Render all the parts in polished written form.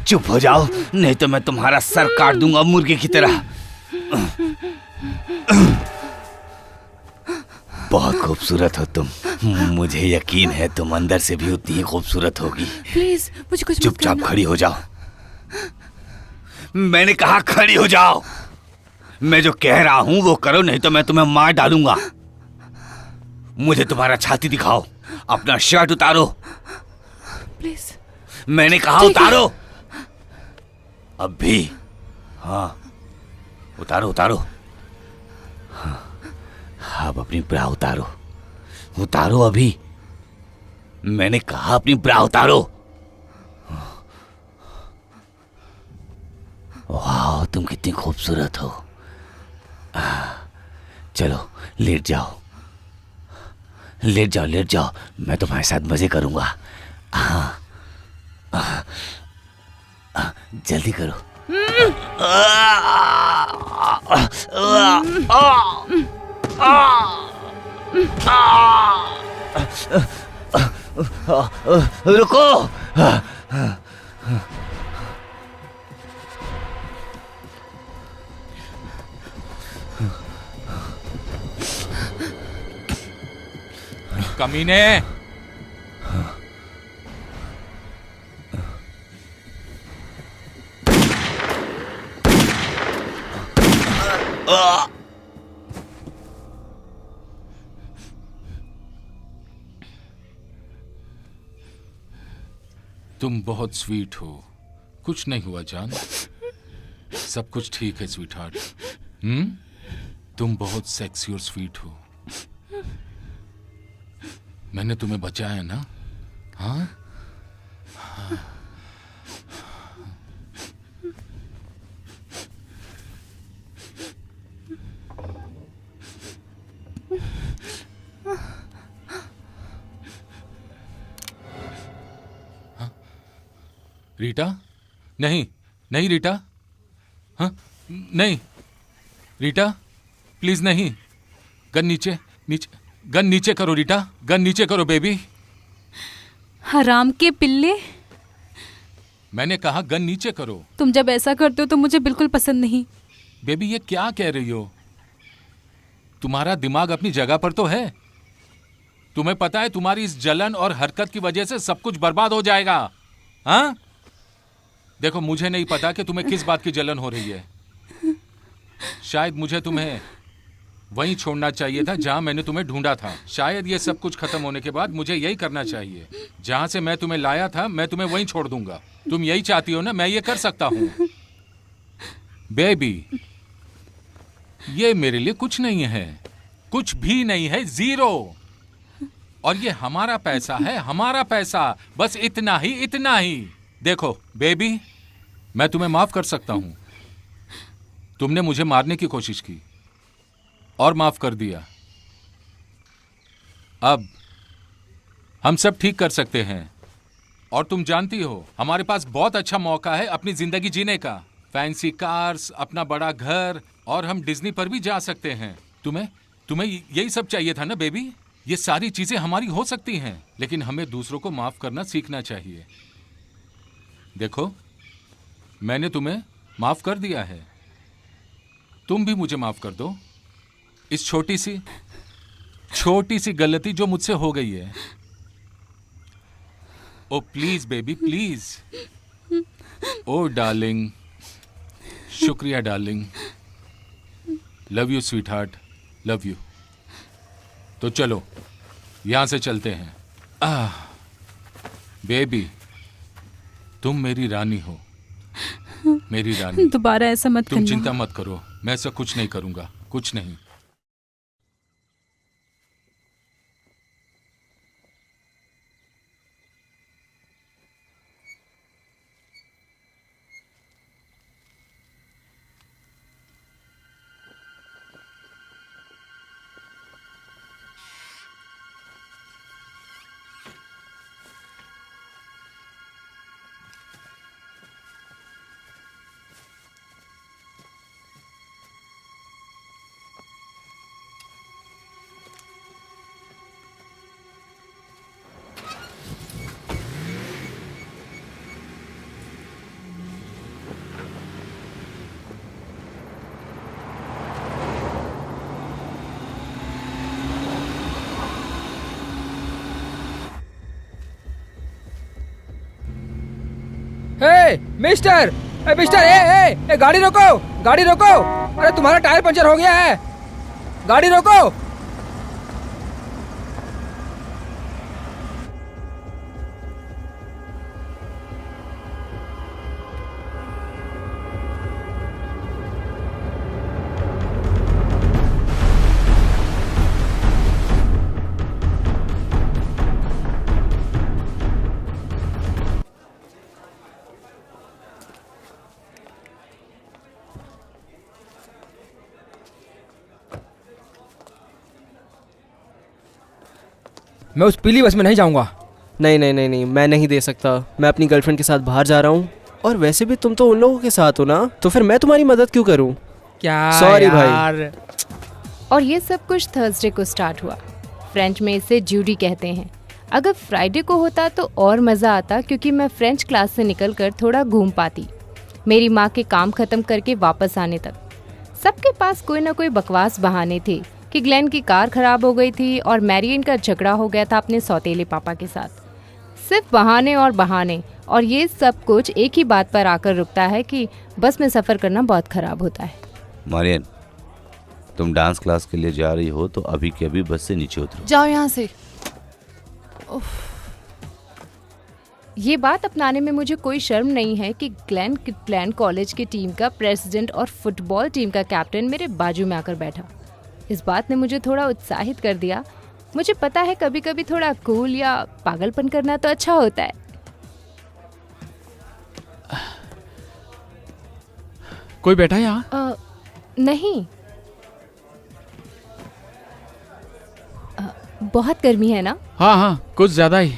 चुप हो जाओ, नहीं तो मैं तुम्हारा सर काट दूंगा मुर्गे की तरह। बहुत खूबसूरत हो तुम, मुझे यकीन है तुम अंदर से भी उतनी ही खूबसूरत होगी। प्लीज मुझे कुछ मत चुपचाप करना। खड़ी हो जाओ। मैंने कहा खड़ी हो जाओ। मैं जो कह रहा हूं वो करो, नहीं तो मैं तुम्हें मार डालूंगा। मुझे तुम्हारा छाती दिखाओ, अपना शर्ट उतारो। प्लीज। मैंने कहा उतारो। अब भी। हाँ, उतारो उतारो। हाँ, अब अपनी ब्रा उतारो। उतारो अभी। मैंने कहा अपनी ब्रा उतारो। वाह, तुम कितनी खूबसूरत हो। चलो लेट जाओ, लेट जाओ, लेट जाओ। मैं तुम्हारे साथ मजे करूंगा। जल्दी करो। रुको। कमीने। तुम बहुत स्वीट हो। कुछ नहीं हुआ जान, सब कुछ ठीक है स्वीट हार्ट। तुम बहुत सेक्सी और स्वीट हो। मैंने तुम्हें बचाया ना? हाँ? रीटा? नहीं नहीं रीटा। हाँ नहीं रीटा, प्लीज नहीं। गन नीचे, नीचे। गन नीचे करो रीटा, गन नीचे करो बेबी। हराम के पिल्ले, मैंने कहा गन नीचे करो। तुम जब ऐसा करते हो तो मुझे बिल्कुल पसंद नहीं। बेबी ये क्या कह रही हो? तुम्हारा दिमाग अपनी जगह पर तो है। तुम्हें पता है तुम्हारी इस जलन और हरकत की वजह से सब कुछ बर्बाद हो जाएगा। हाँ? देखो मुझे नहीं पता कि तुम्हें किस बात की जलन हो रही है। शायद मुझे तुम्हें वहीं छोड़ना चाहिए था जहां मैंने तुम्हें ढूंढा था। शायद ये सब कुछ खत्म होने के बाद मुझे यही करना चाहिए। जहां से मैं तुम्हें लाया था मैं तुम्हें वहीं छोड़ दूंगा। तुम यही चाहती हो ना? मैं ये कर सकता हूं। बेबी ये मेरे लिए कुछ नहीं है, कुछ भी नहीं है, जीरो। और ये हमारा पैसा है, हमारा पैसा, बस इतना ही, इतना ही। देखो बेबी, मैं तुम्हें माफ कर सकता हूं। तुमने मुझे मारने की कोशिश की और माफ कर दिया। अब हम सब ठीक कर सकते हैं। और तुम जानती हो हमारे पास बहुत अच्छा मौका है अपनी जिंदगी जीने का। फैंसी कार्स, अपना बड़ा घर, और हम डिज्नी पर भी जा सकते हैं। तुम्हें तुम्हें यही सब चाहिए था ना बेबी? ये सारी चीजें हमारी हो सकती हैं, लेकिन हमें दूसरों को माफ करना सीखना चाहिए। देखो मैंने तुम्हें माफ कर दिया है, तुम भी मुझे माफ कर दो। इस छोटी सी गलती जो मुझसे हो गई है। Oh please baby please. Oh darling, शुक्रिया darling. Love you sweetheart, love you. तो चलो यहां से चलते हैं। बेबी तुम मेरी रानी हो, मेरी रानी। दोबारा ऐसा मत करना। तुम चिंता मत करो, मैं ऐसा कुछ नहीं करूंगा, कुछ नहीं। हे मिस्टर, ए मिस्टर, ए गाड़ी रोको, गाड़ी रोको। अरे तुम्हारा टायर पंचर हो गया है, गाड़ी रोको। मैं उस पीली बस में नहीं जाऊंगा। नहीं नहीं नहीं नहीं, मैं नहीं दे सकता। मैं अपनी गर्लफ्रेंड के साथ बाहर जा रहा हूँ, और वैसे भी तुम तो उन लोगों के साथ हो ना, तो फिर मैं तुम्हारी मदद क्यों करूँ? क्या Sorry भाई। यार। और ये सब कुछ थर्सडे को स्टार्ट हुआ। फ्रेंच में इसे ज्यूडी कहते हैं। अगर फ्राइडे को होता तो और मज़ा आता, क्योंकि मैं फ्रेंच क्लास से निकलकर थोड़ा घूम पाती, मेरी माँ के काम ख़त्म करके वापस आने तक। सबके पास कोई ना कोई बकवास बहाने थे कि ग्लेन की कार ख़राब हो गई थी और मैरियन का झगड़ा हो गया था अपने सौतेले पापा के साथ। सिर्फ बहाने और बहाने, और ये सब कुछ एक ही बात पर आकर रुकता है कि बस में सफ़र करना बहुत ख़राब होता है। मारियन, तुम डांस क्लास के लिए जा रही हो तो अभी के अभी बस से नीचे उतरो। जाओ यहाँ से। ये बात अपनाने में मुझे कोई शर्म नहीं है कि ग्लेन किटलैंड कॉलेज की टीम का प्रेसिडेंट और फुटबॉल टीम का कैप्टन मेरे बाजू में आकर बैठा। इस बात ने मुझे थोड़ा उत्साहित कर दिया। मुझे पता है कभी कभी थोड़ा कूल या पागलपन करना तो अच्छा होता है। कोई बैठा है यहाँ? नहीं, बहुत गर्मी है ना? हाँ हाँ, कुछ ज़्यादा ही।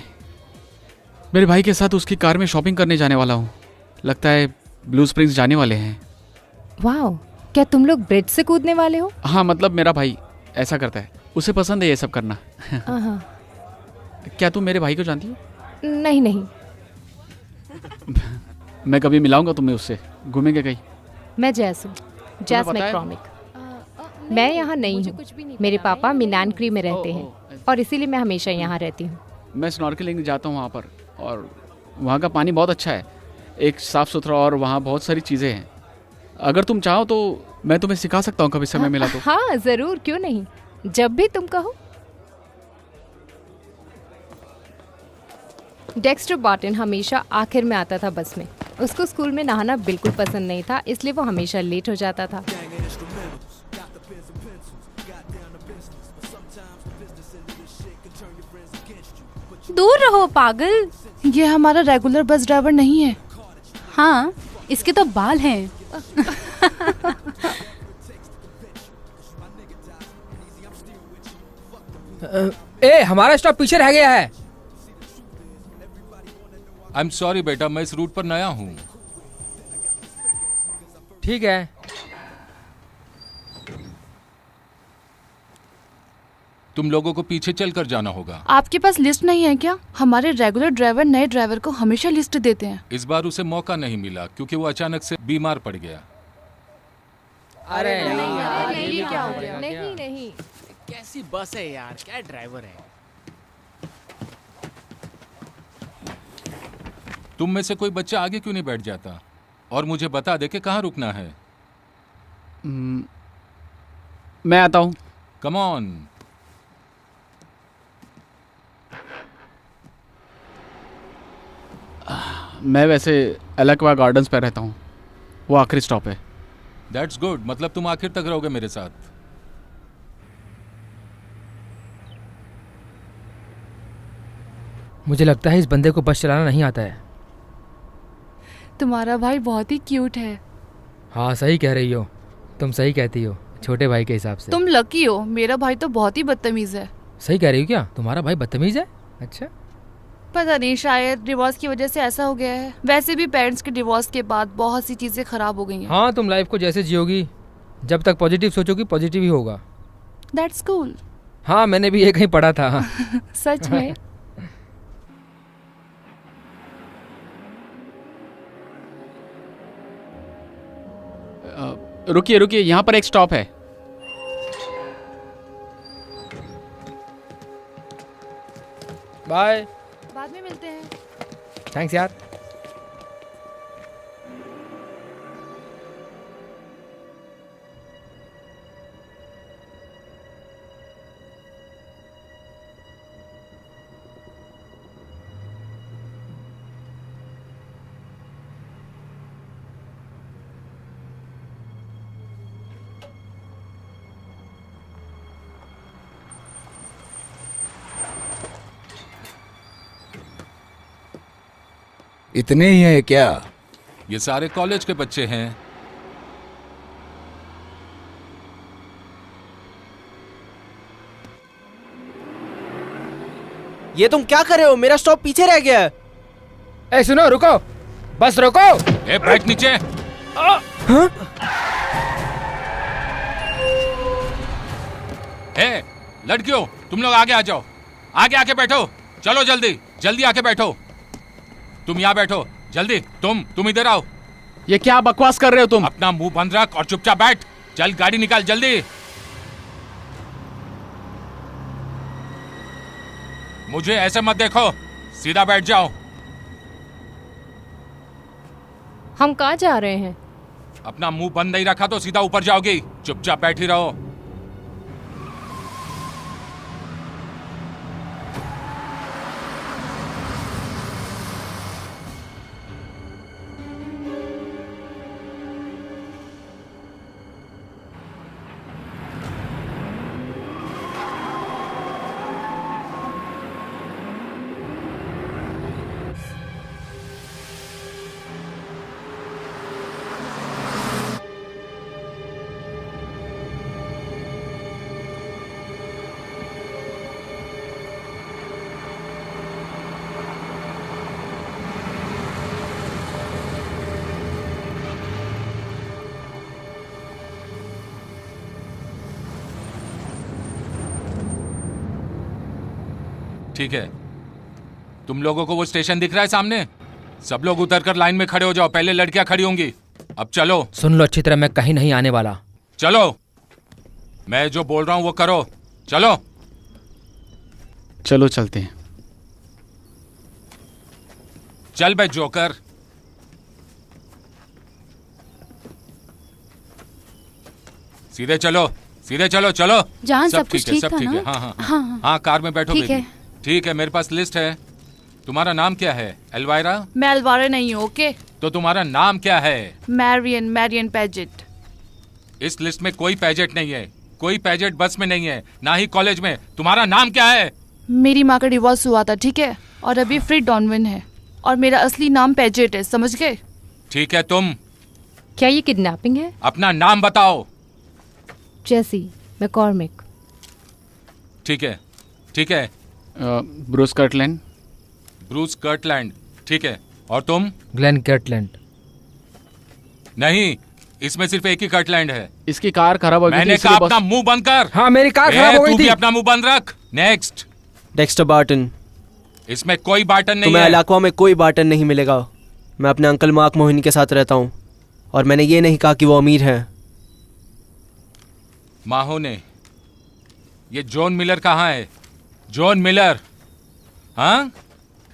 मेरे भाई के साथ उसकी कार में शॉपिंग करने जाने वाला हूँ। लगता है ब्लू स्प्रिंग्स जाने वाले हैं। वाह, क्या तुम लोग ब्रिज से कूदने वाले हो? हाँ, मतलब मेरा भाई ऐसा करता है, उसे पसंद है ये सब करना। क्या तुम मेरे भाई को जानती हो? नहीं नहीं। मैं कभी मिलाऊंगा तुम्हें उससे, घूमेंगे कहीं। मैं जैस हूँ, जैस पता है? मैक्रॉमिक। मैं यहाँ नहीं हूँ। मेरे पापा मिनानक्री में रहते हैं और इसीलिए मैं हमेशा यहाँ रहती हूँ। मैं स्नॉर्कलिंग जाता हूँ वहाँ पर, और वहाँ का पानी बहुत अच्छा है, एक साफ़ सुथरा, और वहाँ बहुत सारी चीज़ें हैं। अगर तुम चाहो तो मैं तुम्हें सिखा सकता हूँ कभी समय मिला तो। हाँ ज़रूर, क्यों नहीं, जब भी तुम कहो। डेक्स्टर बार्टन हमेशा आखिर में आता था बस में। उसको स्कूल में नहाना बिल्कुल पसंद नहीं था, इसलिए वो हमेशा लेट हो जाता था। दूर रहो पागल। ये हमारा रेगुलर बस ड्राइवर नहीं है। हाँ, इसके तो बाल हैं। हमारा स्टॉप पीछे रह गया है। आई एम सॉरी बेटा, मैं इस रूट पर नया हूँ। ठीक है। तुम लोगों को पीछे चलकर जाना होगा। आपके पास लिस्ट नहीं है क्या? हमारे रेगुलर ड्राइवर नए ड्राइवर को हमेशा लिस्ट देते हैं। इस बार उसे मौका नहीं मिला क्योंकि वो अचानक से बीमार पड़ गया। अरे नहीं, क्या हो गया? नहीं नहीं, कैसी बस है यार, क्या ड्राइवर है। तुम में से कोई बच्चा आगे क्यों नहीं बैठ जाता और मुझे बता दे कि कहाँ रुकना है। मैं आता हूँ। Come on. मैं वैसे एलक्वा गार्डन्स पे रहता हूँ, वो आखिरी स्टॉप है। दैट्स गुड, मतलब तुम आखिर तक रहोगे मेरे साथ। मुझे लगता है इस बंदे को बस चलाना नहीं आता है। तुम्हारा भाई बहुत ही क्यूट है। हाँ सही कह रही हो, तुम सही कहती हो, छोटे भाई के हिसाब से। तुम लकी हो, मेरा भाई तो बहुत ही बदतमीज है। सही कह रही हो क्या? तुम्हारा भाई बदतमीज है? अच्छा, पता नहीं, शायद डिवोर्स की वजह से ऐसा हो गया है। वैसे भी पेरेंट्स के डिवोर्स के बाद बहुत सी चीजें खराब हो गई हैं। हाँ तुम लाइफ को जैसे जियोगी, जब तक पॉजिटिव सोचोगी पॉजिटिव ही होगा। That's cool. हाँ मैंने भी ये कहीं पढ़ा था। सच में। रुकिए रुकिए, यहाँ पर एक स्टॉप है। बाय। बाद में मिलते हैं। थैंक्स यार। इतने ही है क्या? ये सारे कॉलेज के बच्चे हैं। ये तुम क्या कर रहे हो? मेरा स्टॉप पीछे रह गया है। ए सुनो, रुको, बस रोको। ए बैठ नीचे। ए लड़कियों, तुम लोग आगे आ जाओ, आगे आके बैठो। चलो जल्दी जल्दी आके बैठो। तुम यहाँ बैठो जल्दी। तुम इधर आओ। ये क्या बकवास कर रहे हो तुम? अपना मुंह बंद रख और चुपचाप बैठ। चल गाड़ी निकाल जल्दी। मुझे ऐसे मत देखो, सीधा बैठ जाओ। हम कहाँ जा रहे हैं? अपना मुंह बंद नहीं रखा तो सीधा ऊपर जाओगी। चुपचाप बैठी रहो। ठीक है, तुम लोगों को वो स्टेशन दिख रहा है सामने? सब लोग उतर कर लाइन में खड़े हो जाओ। पहले लड़कियां खड़ी होंगी। अब चलो। सुन लो अच्छी तरह, मैं कहीं नहीं आने वाला। चलो, मैं जो बोल रहा हूं वो करो। चलो चलो चलते हैं। चल बे जोकर। सीधे चलो, सीधे चलो। चलो जान, सब कुछ ठीक सब था ठीक है। ना? हाँ हाँ हाँ। हाँ, कार में बैठो ठीक बेबी। है। ठीक है, मेरे पास लिस्ट है। तुम्हारा नाम क्या है? एल्वायरा? मैं अलवारा नहीं हूँ, ओके? तो तुम्हारा नाम क्या है? Marrion Padget. इस लिस्ट में कोई पैजेट नहीं है। कोई पैजेट बस में नहीं है, ना ही कॉलेज में। तुम्हारा नाम क्या है? मेरी माँ का डिवोर्स हुआ था, ठीक है? और अभी फ्री डॉनविन है। और मेरा असली नाम पैजेट है, समझ गए? ठीक है, तुम क्या ये किडनैपिंग है? अपना नाम बताओ। जेसी मैकॉर्मिक। ठीक है, ठीक है। Bruce Kirtland. ब्रूस कर्टलैंड, ठीक है। और तुम? Glenn Kirtland. नहीं, इसमें सिर्फ एक ही कर्टलैंड है। इसकी कार खराब हो गई थी, मैंने इसलिए कहा अपना मुंह बंद कर। हाँ, मेरी कार खराब हो तू गई भी थी। अपना मुंह बंद रख। नेक्स्ट। Dexter Barton. इसमें कोई बाटन नहीं तुम्हें है। इलाकों में कोई बार्टन नहीं मिलेगा। मैं अपने अंकल मार्क मोहिनी के साथ रहता हूँ, और मैंने ये नहीं कहा कि वो अमीर हैं। माहो ने, ये जॉन मिलर कहाँ है? John Miller? हाँ,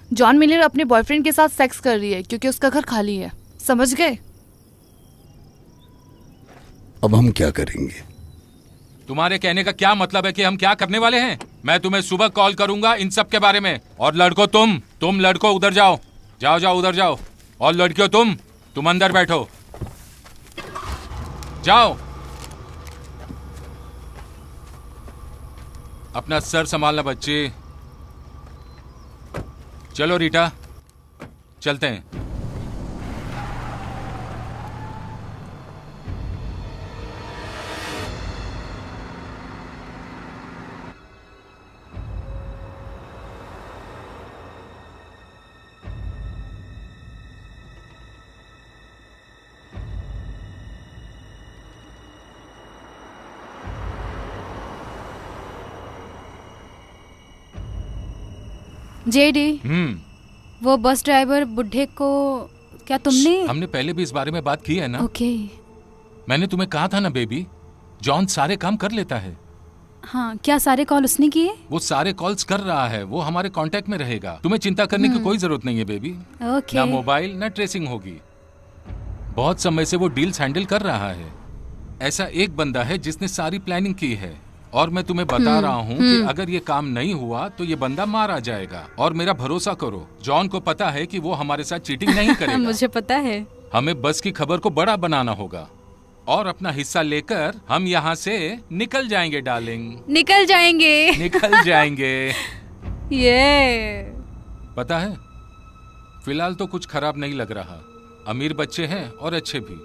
जॉन मिलर अपने बॉयफ्रेंड के साथ सेक्स कर रही है क्योंकि उसका घर खाली है, समझ गए? अब हम क्या करेंगे? तुम्हारे कहने का क्या मतलब है कि हम क्या करने वाले हैं? मैं तुम्हें सुबह कॉल करूंगा इन सब के बारे में। और लड़कों, तुम लड़कों उधर जाओ। जाओ उधर जाओ। और लड़कियों, तुम अंदर बैठो। जाओ। अपना सर संभालना बच्चे। चलो रीटा, चलते हैं। जेडी, वो बस ड्राइवर बुढ़े को क्या तुमने? हमने पहले भी इस बारे में बात की है ना? ओके। मैंने तुम्हें कहा था ना बेबी, जॉन सारे काम कर लेता है। हाँ, क्या सारे कॉल उसने किए? वो सारे कॉल्स कर रहा है। वो हमारे कांटेक्ट में रहेगा। तुम्हें चिंता करने की कोई जरूरत नहीं है बेबी। ओके। ना मोबाइल ना ट्रेसिंग होगी। बहुत समय से वो डील्स हैंडल कर रहा है। ऐसा एक बंदा है जिसने सारी प्लानिंग की है। और मैं तुम्हें बता रहा हूँ कि अगर ये काम नहीं हुआ तो ये बंदा मारा जाएगा। और मेरा भरोसा करो, जॉन को पता है कि वो हमारे साथ चीटिंग नहीं करेगा। मुझे पता है। हमें बस की खबर को बड़ा बनाना होगा और अपना हिस्सा लेकर हम यहाँ से निकल जाएंगे डार्लिंग। निकल जाएंगे। निकल जाएंगे। ये पता है, फिलहाल तो कुछ खराब नहीं लग रहा। अमीर बच्चे हैं और अच्छे भी।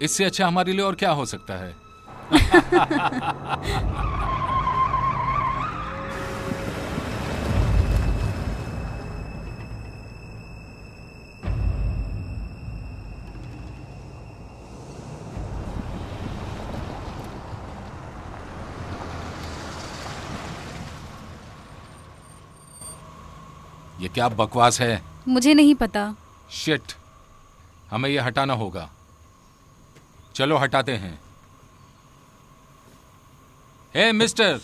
इससे अच्छा हमारे लिए और क्या हो सकता है। ये क्या बकवास है? मुझे नहीं पता। शिट, हमें ये हटाना होगा। चलो हटाते हैं। हे मिस्टर,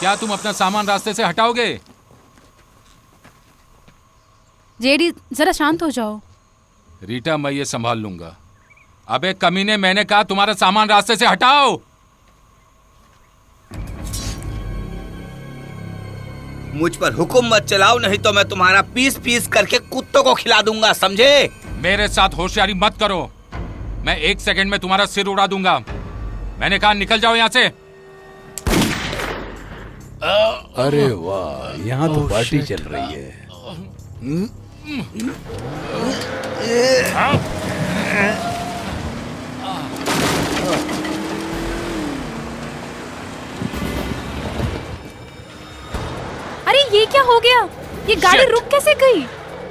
क्या तुम अपना सामान रास्ते से हटाओगे? जेडी जरा शांत हो जाओ। रीटा, मैं ये संभाल लूंगा। अबे कमीने, मैंने कहा तुम्हारा सामान रास्ते से हटाओ। मुझ पर हुक्म मत चलाओ, नहीं तो मैं तुम्हारा पीस पीस करके कुत्तों को खिला दूंगा, समझे? मेरे साथ होशियारी मत करो। मैं 1 सेकंड में तुम्हारा सिर उड़ा दूंगा। मैंने कहा निकल जाओ यहाँ से। अरे वाह, यहाँ तो पार्टी चल रही है। अरे ये क्या हो गया? ये गाड़ी Shit! रुक कैसे गई?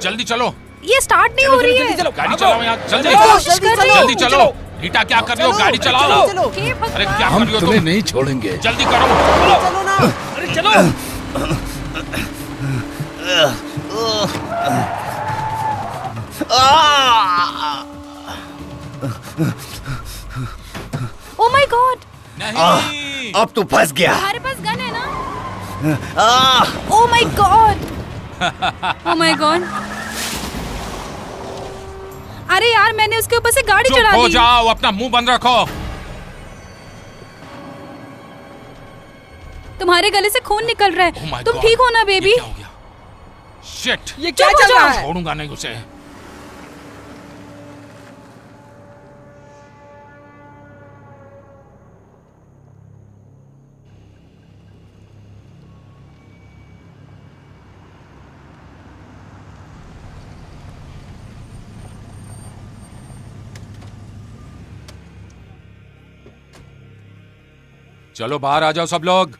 जल्दी चलो, ये स्टार्ट नहीं हो रही है। गाड़ी चलाओ यहाँ, जल्दी कोशिश कर रही हूँ। जल्दी चलो। रीटा, क्या कर रही हो? गाड़ी चलाओ। हे भगवान। अरे क्या कर हम रही हो तुम्हें तुम? नहीं छोड़ेंगे। जल्दी करो। अरे चलो। ओ माय गॉड, नहीं। अब तू फंस गया। तुम्हारे पास गन है ना? Oh my God, oh my God. अरे यार, मैंने उसके ऊपर से गाड़ी चुप चढ़ा हो दी। जाओ, अपना मुंह बंद रखो। तुम्हारे गले से खून निकल रहा Oh my है। तुम God! ठीक हो ना बेबी? ये क्या हो गया? Shit! ये क्या चुप हो चल रहा जाओ। है? छोड़ूंगा नहीं उसे। चलो बाहर आ जाओ सब लोग।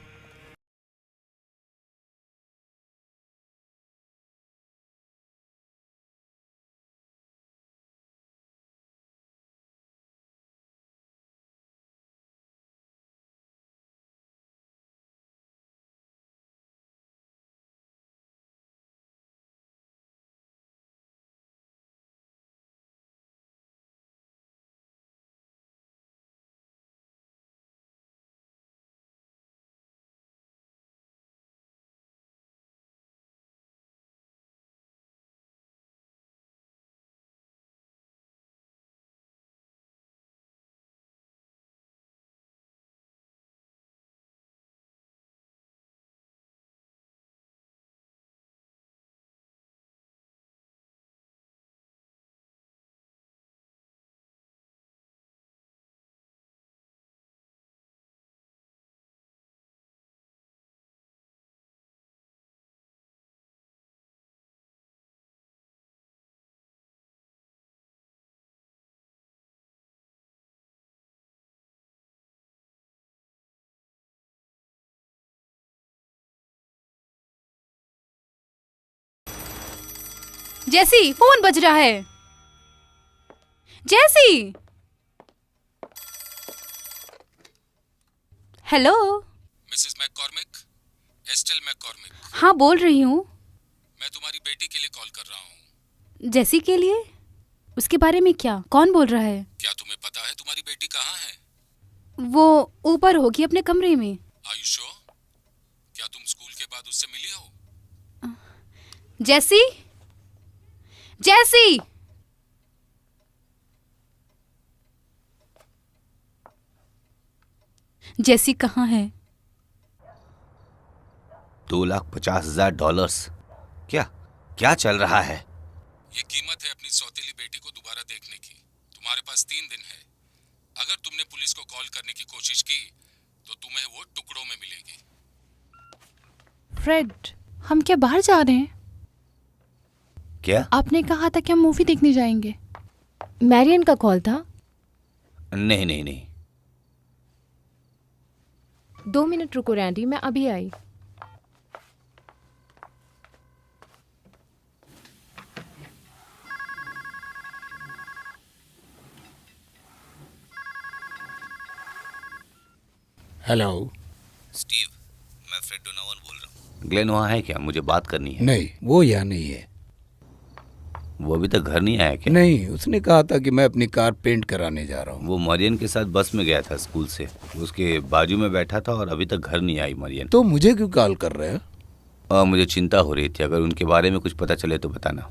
जैसी, फोन बज रहा है। जैसी, हेलो। मिसेस मैककॉर्मिक, एस्टेल मैककॉर्मिक, हाँ, बोल रही हूँ। मैं तुम्हारी बेटी के लिए कॉल कर रहा हूँ। जैसी के लिए? उसके बारे में क्या? कौन बोल रहा है? क्या तुम्हें पता है तुम्हारी बेटी कहाँ है? वो ऊपर होगी अपने कमरे में। Are you sure? क्या तुम स्कूल के बाद उससे मिली हो? जैसी, जैसी, जैसी कहाँ है? $2,50,000। क्या क्या चल रहा है? ये कीमत है अपनी सौतेली बेटी को दोबारा देखने की। तुम्हारे पास 3 दिन है। अगर तुमने पुलिस को कॉल करने की कोशिश की तो तुम्हें वो टुकड़ों में मिलेगी। फ्रेड, हम क्या बाहर जा रहे हैं? क्या? आपने कहा था कि हम मूवी देखने जाएंगे। मैरियन का कॉल था। नहीं नहीं नहीं। 2 मिनट रुको रैंडी, मैं अभी आई। हेलो। स्टीव, मैं फ्रेड डोनावन बोल रहा हूँ। ग्लेन वहाँ है क्या? मुझे बात करनी है। नहीं, वो यहाँ नहीं है। वो अभी तक घर नहीं आया क्या? नहीं, उसने कहा था कि मैं अपनी कार पेंट कराने जा रहा हूँ। वो मरियन के साथ बस में गया था स्कूल से, उसके बाजू में बैठा था और अभी तक घर नहीं आई मरियन। तो मुझे क्यों कॉल कर रहे हो? मुझे चिंता हो रही थी, अगर उनके बारे में कुछ पता चले तो बताना।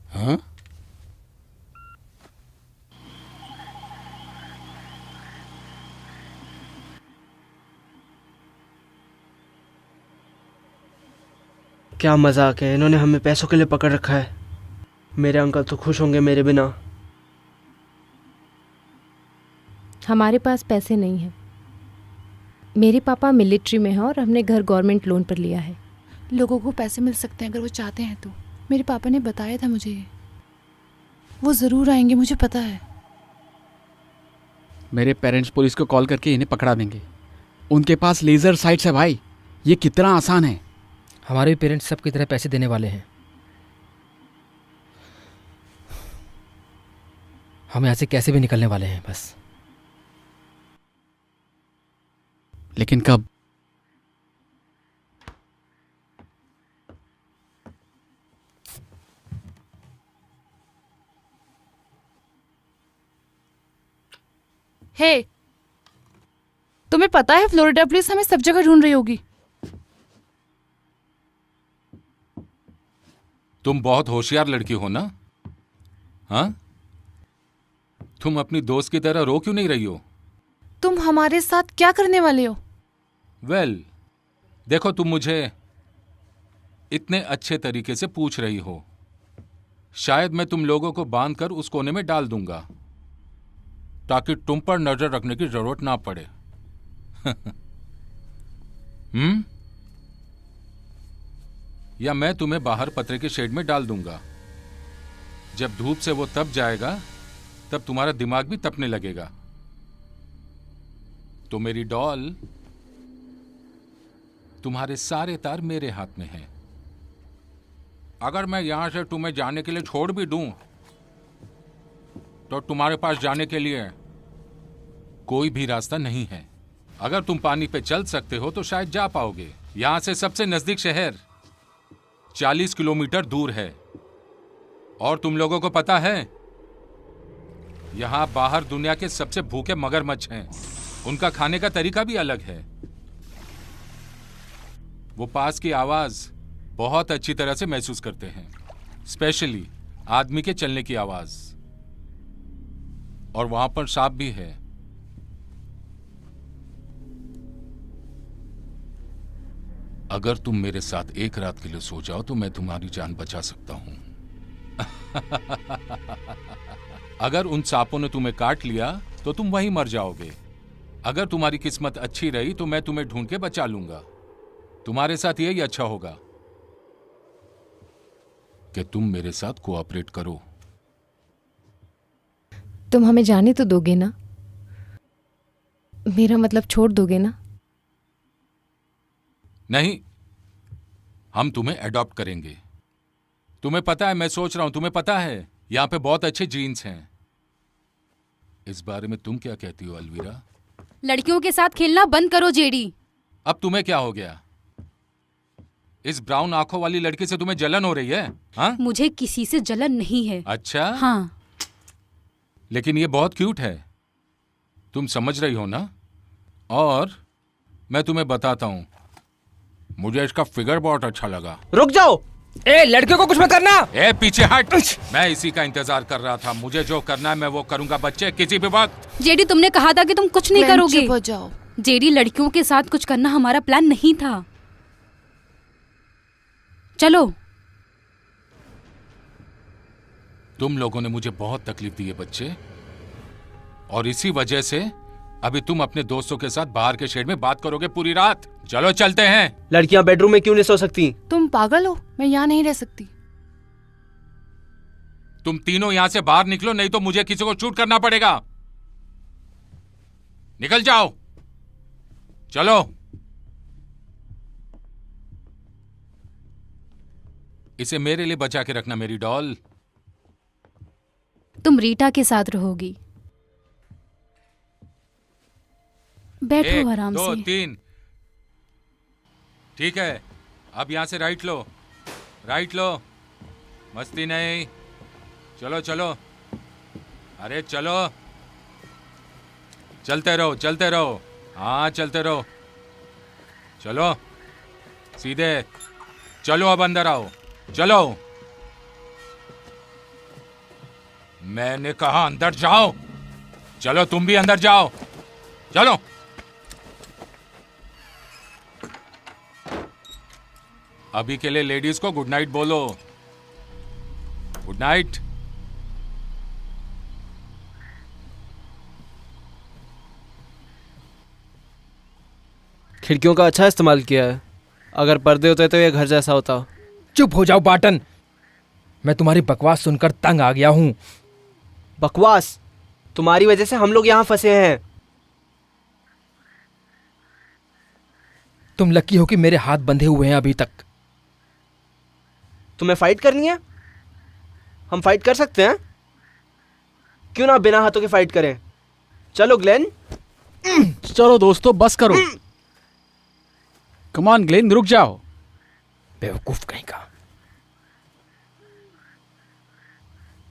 हाँ? क्या मजाक है, इन्होंने हमें पैसों के लिए पकड़ रखा है। मेरे अंकल तो खुश होंगे मेरे बिना। हमारे पास पैसे नहीं हैं। मेरे पापा मिलिट्री में हैं और हमने घर गवर्नमेंट लोन पर लिया है। लोगों को पैसे मिल सकते हैं अगर वो चाहते हैं तो। मेरे पापा ने बताया था मुझे ये। वो ज़रूर आएंगे, मुझे पता है। मेरे पेरेंट्स पुलिस को कॉल करके इन्हें पकड़ा देंगे। उनके पास लेज़र साइट्स है भाई, ये कितना आसान है। हमारे भी पेरेंट्स सबकी तरह पैसे देने वाले हैं। हम यहाँ से कैसे भी निकलने वाले हैं बस। लेकिन कब? हे, तुम्हें पता है फ्लोरिडा पुलिस हमें सब जगह ढूंढ रही होगी। तुम बहुत होशियार लड़की हो ना? हाँ, तुम अपनी दोस्त की तरह रो क्यों नहीं रही हो? तुम हमारे साथ क्या करने वाले हो? वेल, देखो, तुम मुझे इतने अच्छे तरीके से पूछ रही हो, शायद मैं तुम लोगों को बांधकर उस कोने में डाल दूंगा ताकि तुम पर नजर रखने की जरूरत ना पड़े। या मैं तुम्हें बाहर पतरे के शेड में डाल दूंगा। जब धूप से वो तप जाएगा तब तुम्हारा दिमाग भी तपने लगेगा। तो मेरी डॉल, तुम्हारे सारे तार मेरे हाथ में हैं। अगर मैं यहां से तुम्हें जाने के लिए छोड़ भी दूं तो तुम्हारे पास जाने के लिए कोई भी रास्ता नहीं है। अगर तुम पानी पे चल सकते हो तो शायद जा पाओगे। यहां से सबसे नजदीक शहर 40 किलोमीटर दूर है। और तुम लोगों को पता है, यहां बाहर दुनिया के सबसे भूखे मगरमच्छ हैं। उनका खाने का तरीका भी अलग है। वो पास की आवाज बहुत अच्छी तरह से महसूस करते हैं, स्पेशली आदमी के चलने की आवाज। और वहां पर सांप भी है। अगर तुम मेरे साथ एक रात के लिए सो जाओ तो मैं तुम्हारी जान बचा सकता हूं। अगर उन सांपों ने तुम्हें काट लिया तो तुम वहीं मर जाओगे। अगर तुम्हारी किस्मत अच्छी रही तो मैं तुम्हें ढूंढ के बचा लूंगा। तुम्हारे साथ यही अच्छा होगा कि तुम मेरे साथ कोऑपरेट करो। तुम हमें जाने तो दोगे ना? मेरा मतलब छोड़ दोगे ना? नहीं, हम तुम्हें अडॉप्ट करेंगे। तुम्हें पता है, मैं सोच रहा हूं, तुम्हें पता है यहां पे बहुत अच्छे जीन्स हैं। इस बारे में तुम क्या कहती हो अलवीरा? लड़कियों के साथ खेलना बंद करो जेडी। अब तुम्हें क्या हो गया? इस ब्राउन आंखों वाली लड़की से तुम्हें जलन हो रही है? हाँ? मुझे किसी से जलन नहीं है। अच्छा? हाँ। लेकिन ये बहुत क्यूट है, तुम समझ रही हो ना? और मैं तुम्हें बताता हूं, मुझे इसका फिगर बहुत अच्छा लगा। रुक जाओ। ए, लड़कियों को कुछ मत करना। ए, पीछे हट। मैं इसी का इंतजार कर रहा था। मुझे जो करना है मैं वो करूंगा बच्चे, किसी भी वक्त। जेडी, तुमने कहा था कि तुम कुछ नहीं करोगे। चुप हो जाओ। जेडी, लड़कियों के साथ कुछ करना हमारा प्लान नहीं था। चलो। तुम लोगों ने मुझे बहुत तकलीफ दी है बच्चे, और इसी वजह से अभी तुम अपने दोस्तों के साथ बाहर के शेड में बात करोगे पूरी रात। चलो चलते हैं। लड़कियां बेडरूम में क्यों नहीं सो सकती? तुम पागल हो? मैं यहाँ नहीं रह सकती। तुम तीनों यहां से बाहर निकलो, नहीं तो मुझे किसी को शूट करना पड़ेगा। निकल जाओ, चलो। इसे मेरे लिए बचा के रखना मेरी डॉल। तुम रीटा के साथ रहोगी। बैठो 1 आराम 2 से। 3। ठीक है, अब यहां से राइट लो, राइट लो, मस्ती नहीं। चलो चलो, अरे चलो, चलते रहो, चलते रहो। हाँ, चलते रहो, चलो सीधे। चलो अब अंदर आओ, चलो। मैंने कहा अंदर जाओ। चलो तुम भी अंदर जाओ, चलो। अभी के लिए लेडीज को गुड नाइट बोलो। Good night. खिड़कियों का अच्छा इस्तेमाल किया है। अगर पर्दे होते तो ये घर जैसा होता। चुप हो जाओ बाटन, मैं तुम्हारी बकवास सुनकर तंग आ गया हूँ। बकवास? तुम्हारी वजह से हम लोग यहाँ फंसे हैं। तुम लकी हो कि मेरे हाथ बंधे हुए हैं अभी तक। तुम्हें फाइट करनी है? हम फाइट कर सकते हैं। क्यों ना बिना हाथों के फाइट करें? चलो ग्लेन। चलो दोस्तों, बस करो। कमान ग्लेन, रुक जाओ। बेवकूफ कहीं का।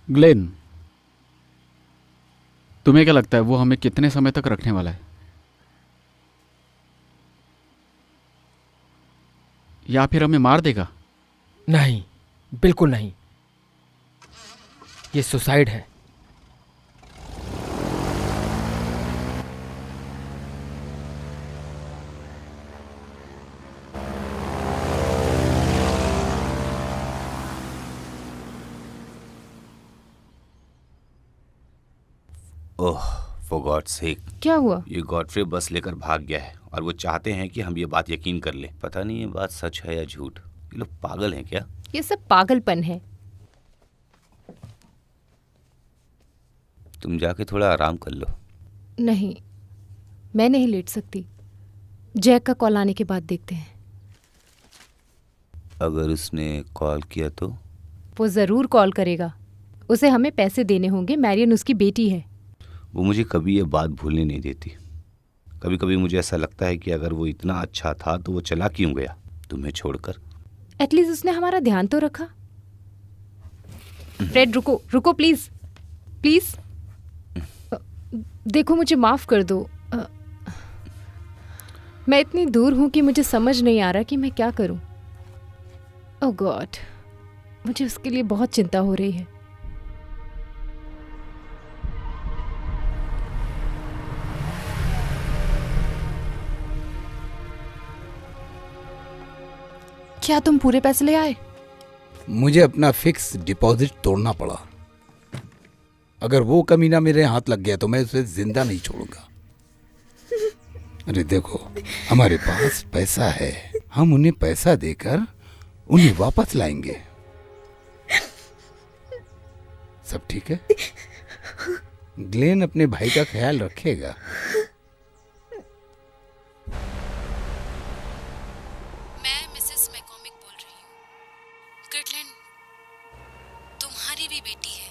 ग्लेन, तुम्हें क्या लगता है वो हमें कितने समय तक रखने वाला है? या फिर हमें मार देगा? नहीं, बिल्कुल नहीं। ये सुसाइड है। ओह फॉर गॉड सेक, क्या हुआ? ये गॉडफ्रे बस लेकर भाग गया है और वो चाहते हैं कि हम ये बात यकीन कर लें। पता नहीं ये बात सच है या झूठ। ये लोग पागल हैं क्या? ये सब पागलपन है। तुम जाके थोड़ा आराम कर लो। नहीं, मैं नहीं लेट सकती। जैक का कॉल आने के बाद देखते हैं। अगर उसने कॉल किया तो? वो जरूर कॉल करेगा। उसे हमें पैसे देने होंगे। मैरियन उसकी बेटी है। वो मुझे कभी ये बात भूलने नहीं देती। कभी कभी मुझे ऐसा लगता है कि अगर वो इतना अच्छा था तो वो चला क्यों गया तुम्हें छोड़कर? एटलीस्ट उसने हमारा ध्यान तो रखा। फ्रेड, रुको रुको, प्लीज प्लीज। देखो, मुझे माफ कर दो। मैं इतनी दूर हूं कि मुझे समझ नहीं आ रहा कि मैं क्या करूं। ओह गॉड, मुझे उसके लिए बहुत चिंता हो रही है। क्या तुम पूरे पैसे ले आए? मुझे अपना फिक्स डिपॉजिट तोड़ना पड़ा। अगर वो कमीना मेरे हाथ लग गया तो मैं उसे जिंदा नहीं छोड़ूंगा। अरे देखो, हमारे पास पैसा है, हम उन्हें पैसा देकर उन्हें वापस लाएंगे। सब ठीक है? ग्लेन अपने भाई का ख्याल रखेगा। मैं मिसेस मैकॉमिक बोल रही हूँ। कर्टलैंड, तुम्हारी भी बेटी है।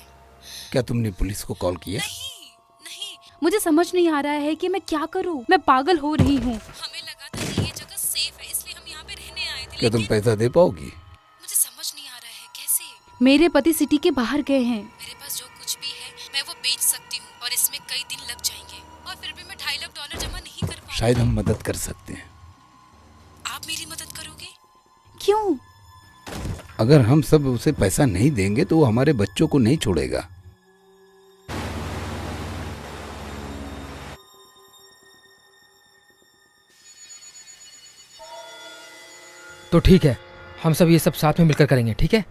क्या तुमने पुलिस को कॉल किया? नहीं, मुझे समझ नहीं आ रहा है कि मैं क्या करूं। मैं पागल हो रही हूँ। हमें लगा था कि ये जगह सेफ है, इसलिए हम यहाँ पे रहने आए थे। क्या तुम लेकिन पैसा दे पाओगी? मुझे समझ नहीं आ रहा है कैसे। मेरे पति सिटी के बाहर गए हैं। मेरे पास जो कुछ भी है मैं वो बेच सकती हूँ और इसमें कई दिन लग जाएंगे और फिर भी मैं $2.5 लाख जमा नहीं कर पाऊंगी। शायद हम मदद कर सकते हैं। आप मेरी मदद करोगे? क्यों? अगर हम सब उसे पैसा नहीं देंगे तो वो हमारे बच्चों को नहीं छोड़ेगा। तो ठीक है, हम सब ये सब साथ में मिलकर करेंगे, ठीक है?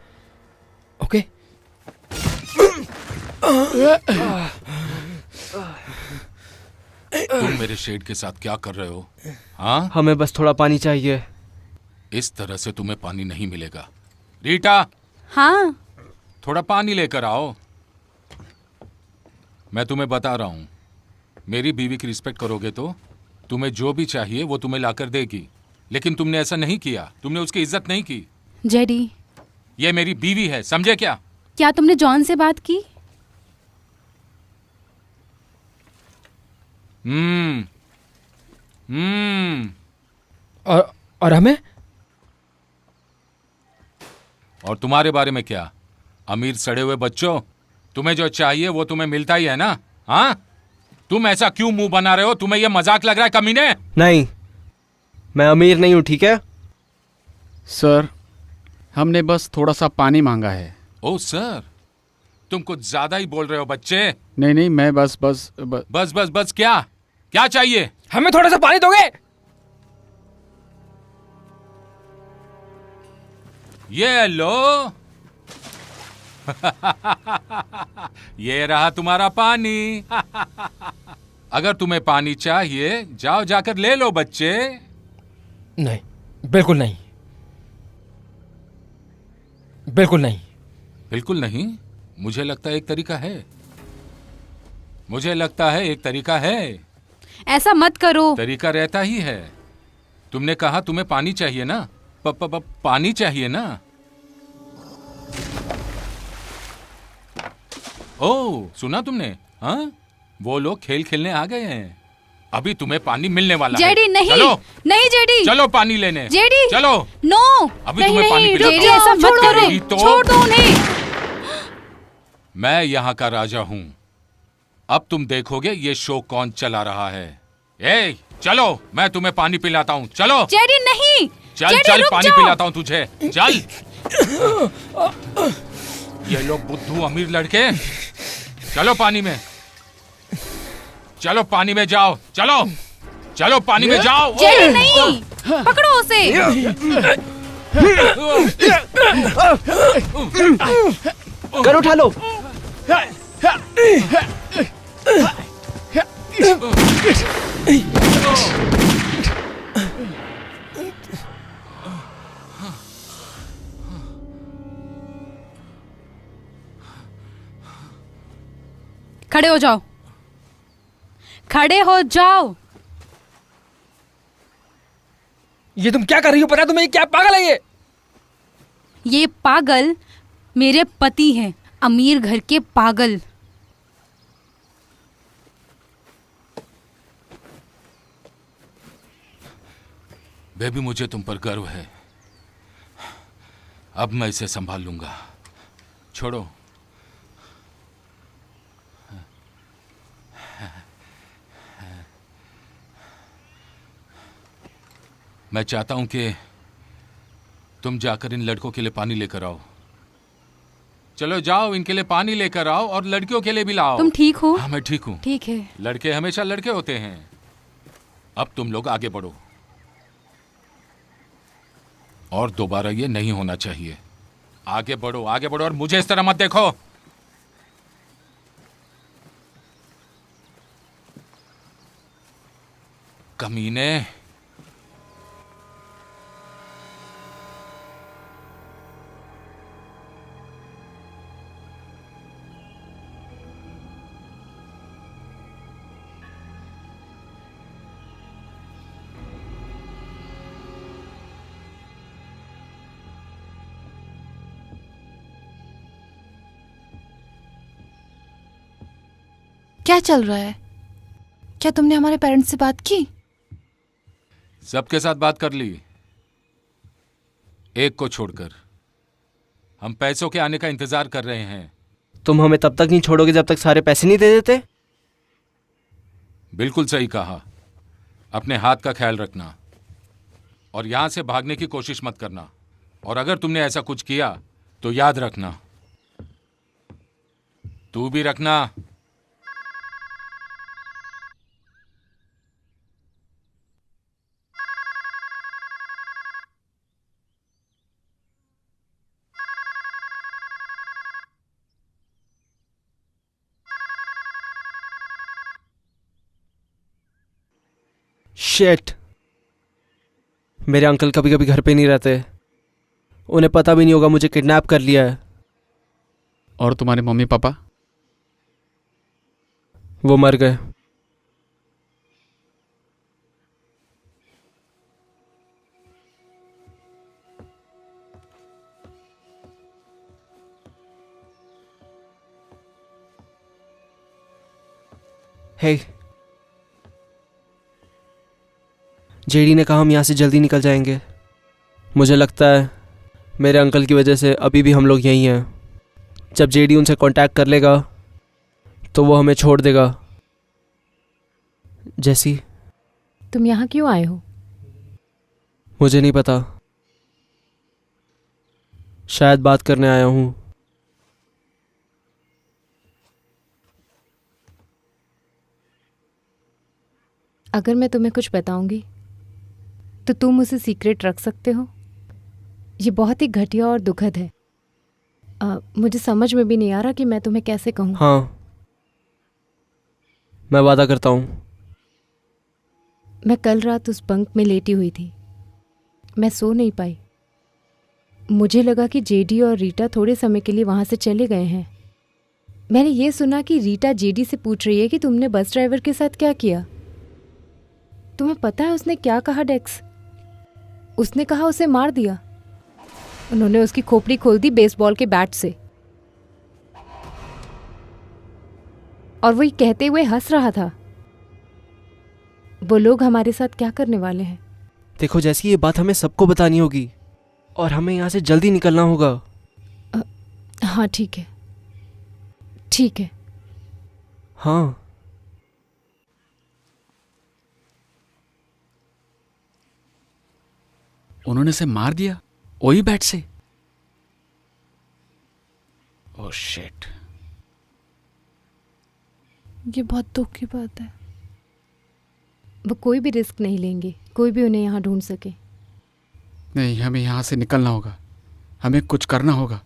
ओके? तुम मेरे शेड के साथ क्या कर रहे हो? हाँ, हमें बस थोड़ा पानी चाहिए। इस तरह से तुम्हें पानी नहीं मिलेगा। रीटा, हाँ, थोड़ा पानी लेकर आओ। मैं तुम्हें बता रहा हूं, मेरी बीवी की रिस्पेक्ट करोगे तो तुम्हें जो भी चाहिए वो तुम्हें लाकर देगी, लेकिन तुमने ऐसा नहीं किया, तुमने उसकी इज्जत नहीं की। जेडी, ये मेरी बीवी है, समझे क्या? क्या तुमने जॉन से बात की? और हमें? और तुम्हारे बारे में क्या? अमीर सड़े हुए बच्चों, तुम्हें जो चाहिए वो तुम्हें मिलता ही है ना? हाँ, तुम ऐसा क्यों मुंह बना रहे हो? तुम्हें ये मजाक लग रहा है कमीने? नहीं, मैं अमीर नहीं हूं, ठीक है? सर, हमने बस थोड़ा सा पानी मांगा है। ओ सर, तुम कुछ ज्यादा ही बोल रहे हो बच्चे। नहीं नहीं, मैं बस क्या क्या चाहिए? हमें थोड़ा सा पानी दोगे? ये लो। ये रहा तुम्हारा पानी। अगर तुम्हें पानी चाहिए, जाओ जाकर ले लो बच्चे। नहीं, बिल्कुल नहीं, बिल्कुल नहीं। बिल्कुल नहीं? मुझे लगता है एक तरीका है। मुझे लगता है एक तरीका है। ऐसा मत करो। तरीका रहता ही है। तुमने कहा तुम्हें पानी चाहिए ना? पानी चाहिए ना? ओ, सुना तुमने? हाँ, वो लोग खेल खेलने आ गए हैं। अभी तुम्हें पानी मिलने वाला है। जेडी नहीं, चलो, नहीं जेडी, चलो पानी लेने। जेडी, चलो। नो, अभी नहीं, तुम्हें पानी नहीं, पिलाता जेडी हूं। ऐसा मत करो, तो छोड़ दो उन्हें। मैं यहाँ का राजा हूँ। अब तुम देखोगे ये शो कौन चला रहा है। ए, चलो, मैं तुम्हें पानी पिलाता हूँ। चलो जेडी नहीं, चल जेडी, चल, रुक पानी जाओ। पिलाता हूँ तुझे। चल। ये लोग बुद्धू अमीर लड़के। चलो पानी में, चलो पानी में जाओ। चलो चलो पानी में जाओ। जेडी नहीं, पकड़ो उसे। कर उठा लो। खड़े हो जाओ, खड़े हो जाओ। ये तुम क्या कर रही हो? पता है तुम्हें? क्या पागल है ये पागल मेरे पति हैं, अमीर घर के पागल। बेबी, मुझे तुम पर गर्व है। अब मैं इसे संभाल लूंगा। छोड़ो। मैं चाहता हूं कि तुम जाकर इन लड़कों के लिए पानी लेकर आओ। चलो जाओ, इनके लिए पानी लेकर आओ और लड़कियों के लिए भी लाओ। तुम ठीक हो? हाँ, मैं ठीक हूँ। ठीक है। लड़के हमेशा लड़के होते हैं। अब तुम लोग आगे बढ़ो, और दोबारा ये नहीं होना चाहिए। आगे बढ़ो, आगे बढ़ो, और मुझे इस तरह मत देखो। कमीने। क्या चल रहा है? क्या तुमने हमारे पेरेंट्स से बात की? सबके साथ बात कर ली, एक को छोड़कर। हम पैसों के आने का इंतजार कर रहे हैं। तुम हमें तब तक नहीं छोड़ोगे जब तक सारे पैसे नहीं दे देते? बिल्कुल सही कहा। अपने हाथ का ख्याल रखना, और यहां से भागने की कोशिश मत करना। और अगर तुमने ऐसा कुछ किया तो याद रखना। तू भी रखना। शिट, मेरे अंकल कभी कभी घर पे नहीं रहते। उन्हें पता भी नहीं होगा मुझे किडनैप कर लिया है। और तुम्हारे मम्मी पापा? वो मर गए। हे, जेडी ने कहा हम यहाँ से जल्दी निकल जाएंगे। मुझे लगता है मेरे अंकल की वजह से अभी भी हम लोग यहीं हैं। जब जेडी उनसे कांटेक्ट कर लेगा तो वो हमें छोड़ देगा। जैसी, तुम यहाँ क्यों आए हो? मुझे नहीं पता, शायद बात करने आया हूँ। अगर मैं तुम्हें कुछ बताऊंगी तो तुम उसे सीक्रेट रख सकते हो? ये बहुत ही घटिया और दुखद है। मुझे समझ में भी नहीं आ रहा कि मैं तुम्हें कैसे कहूँ। हाँ, मैं वादा करता हूँ। मैं कल रात उस बंक में लेटी हुई थी। मैं सो नहीं पाई। मुझे लगा कि जेडी और रीटा थोड़े समय के लिए वहाँ से चले गए हैं। मैंने ये सुना कि रीटा जेडी से पूछ रही है कि तुमने बस ड्राइवर के साथ क्या किया। तुम्हें पता है उसने क्या कहा डेक्स? उसने कहा उसे मार दिया। उन्होंने उसकी खोपड़ी खोल दी बेसबॉल के बैट से, और वो ये कहते हुए हंस रहा था। वो लोग हमारे साथ क्या करने वाले हैं? देखो जैसी, ये बात हमें सबको बतानी होगी और हमें यहाँ से जल्दी निकलना होगा। हाँ ठीक है, ठीक है। हाँ, उन्होंने इसे मार दिया वही बैट से? Oh shit. ये बहुत दुख की बात है। वो कोई भी रिस्क नहीं लेंगे, कोई भी उन्हें यहाँ ढूंढ सके। नहीं, हमें यहाँ से निकलना होगा। हमें कुछ करना होगा।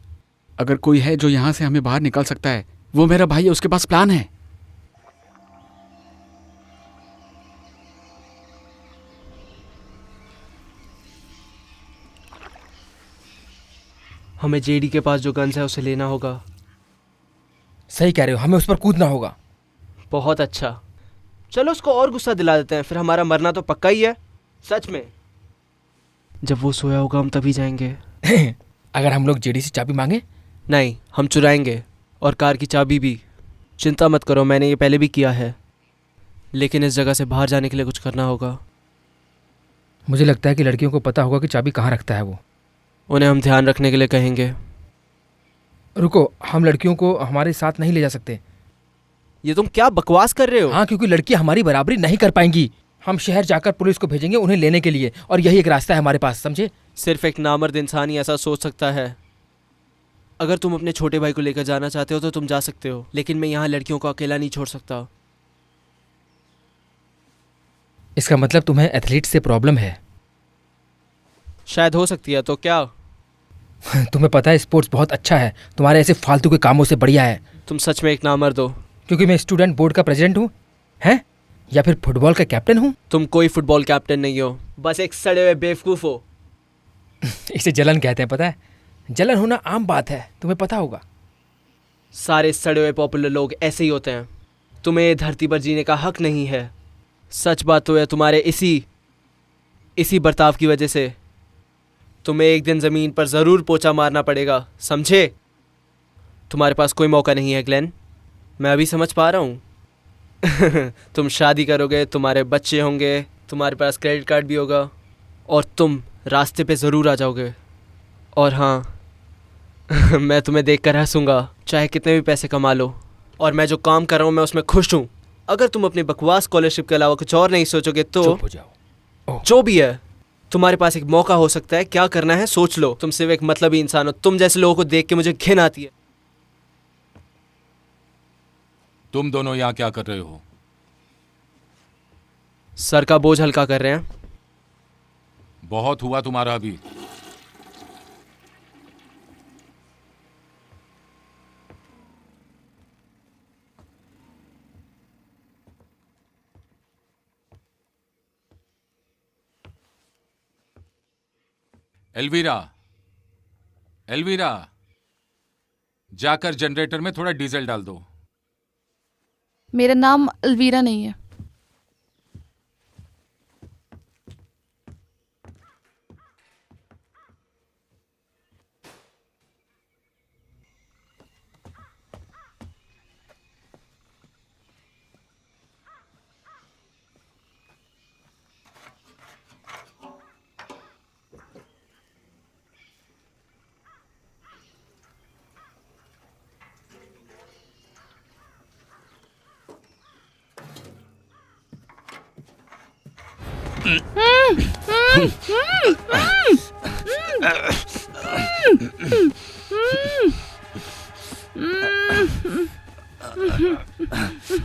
अगर कोई है जो यहाँ से हमें बाहर निकाल सकता है, वो मेरा भाई है, उसके पास प्लान है। हमें जेडी के पास जो गन्स है उसे लेना होगा। सही कह रहे हो, हमें उस पर कूदना होगा। बहुत अच्छा, चलो उसको और गुस्सा दिला देते हैं, फिर हमारा मरना तो पक्का ही है। सच में, जब वो सोया होगा हम तभी जाएंगे। अगर हम लोग जेडी से चाबी मांगे? नहीं, हम चुराएंगे, और कार की चाबी भी। चिंता मत करो, मैंने ये पहले भी किया है। लेकिन इस जगह से बाहर जाने के लिए कुछ करना होगा। मुझे लगता है कि लड़कियों को पता होगा कि चाबी कहाँ रखता है वो। उन्हें हम ध्यान रखने के लिए कहेंगे। रुको, हम लड़कियों को हमारे साथ नहीं ले जा सकते। ये तुम क्या बकवास कर रहे हो? हाँ, क्योंकि लड़की हमारी बराबरी नहीं कर पाएंगी। हम शहर जाकर पुलिस को भेजेंगे उन्हें लेने के लिए, और यही एक रास्ता है हमारे पास, समझे? सिर्फ एक नामर्द इंसान ही ऐसा सोच सकता है। अगर तुम अपने छोटे भाई को लेकर जाना चाहते हो तो तुम जा सकते हो, लेकिन मैं यहाँ लड़कियों को अकेला नहीं छोड़ सकता। इसका मतलब तुम्हें एथलीट से प्रॉब्लम है? शायद हो सकती है, तो क्या? तुम्हें पता है स्पोर्ट्स बहुत अच्छा है, तुम्हारे ऐसे फालतू के कामों से बढ़िया है। तुम सच में एक नामर्द हो। क्योंकि मैं स्टूडेंट बोर्ड का प्रेसिडेंट हूँ, हैं? या फिर फुटबॉल का कैप्टन हूँ? तुम कोई फुटबॉल कैप्टन नहीं हो, बस एक सड़े हुए बेवकूफ हो। इसे जलन कहते हैं, पता है? जलन होना आम बात है, तुम्हें पता होगा। सारे सड़े हुए पॉपुलर लोग ऐसे ही होते हैं। तुम्हें ये धरती पर जीने का हक नहीं है। सच बात तो है, तुम्हारे इसी बर्ताव की वजह से तुम्हें एक दिन ज़मीन पर ज़रूर पोछा मारना पड़ेगा, समझे? तुम्हारे पास कोई मौका नहीं है ग्लेन, मैं अभी समझ पा रहा हूँ। तुम शादी करोगे, तुम्हारे बच्चे होंगे, तुम्हारे पास क्रेडिट कार्ड भी होगा, और तुम रास्ते पे ज़रूर आ जाओगे। और हाँ, मैं तुम्हें देखकर हंसूंगा, चाहे कितने भी पैसे कमा लो। और मैं जो काम कर रहा हूँ मैं उसमें खुश हूँ। अगर तुम अपनी बकवास स्कॉलरशिप के अलावा कुछ और नहीं सोचोगे तो चुप हो जाओ। जो भी है, तुम्हारे पास एक मौका हो सकता है। क्या करना है सोच लो। तुम सिर्फ एक मतलबी इंसान हो। तुम जैसे लोगों को देख के मुझे घिन आती है। तुम दोनों यहाँ क्या कर रहे हो? सर का बोझ हल्का कर रहे हैं। बहुत हुआ तुम्हारा अभी। एल्वीरा, एल्वीरा, जाकर जनरेटर में थोड़ा डीजल डाल दो। मेरा नाम अलवीरा नहीं है।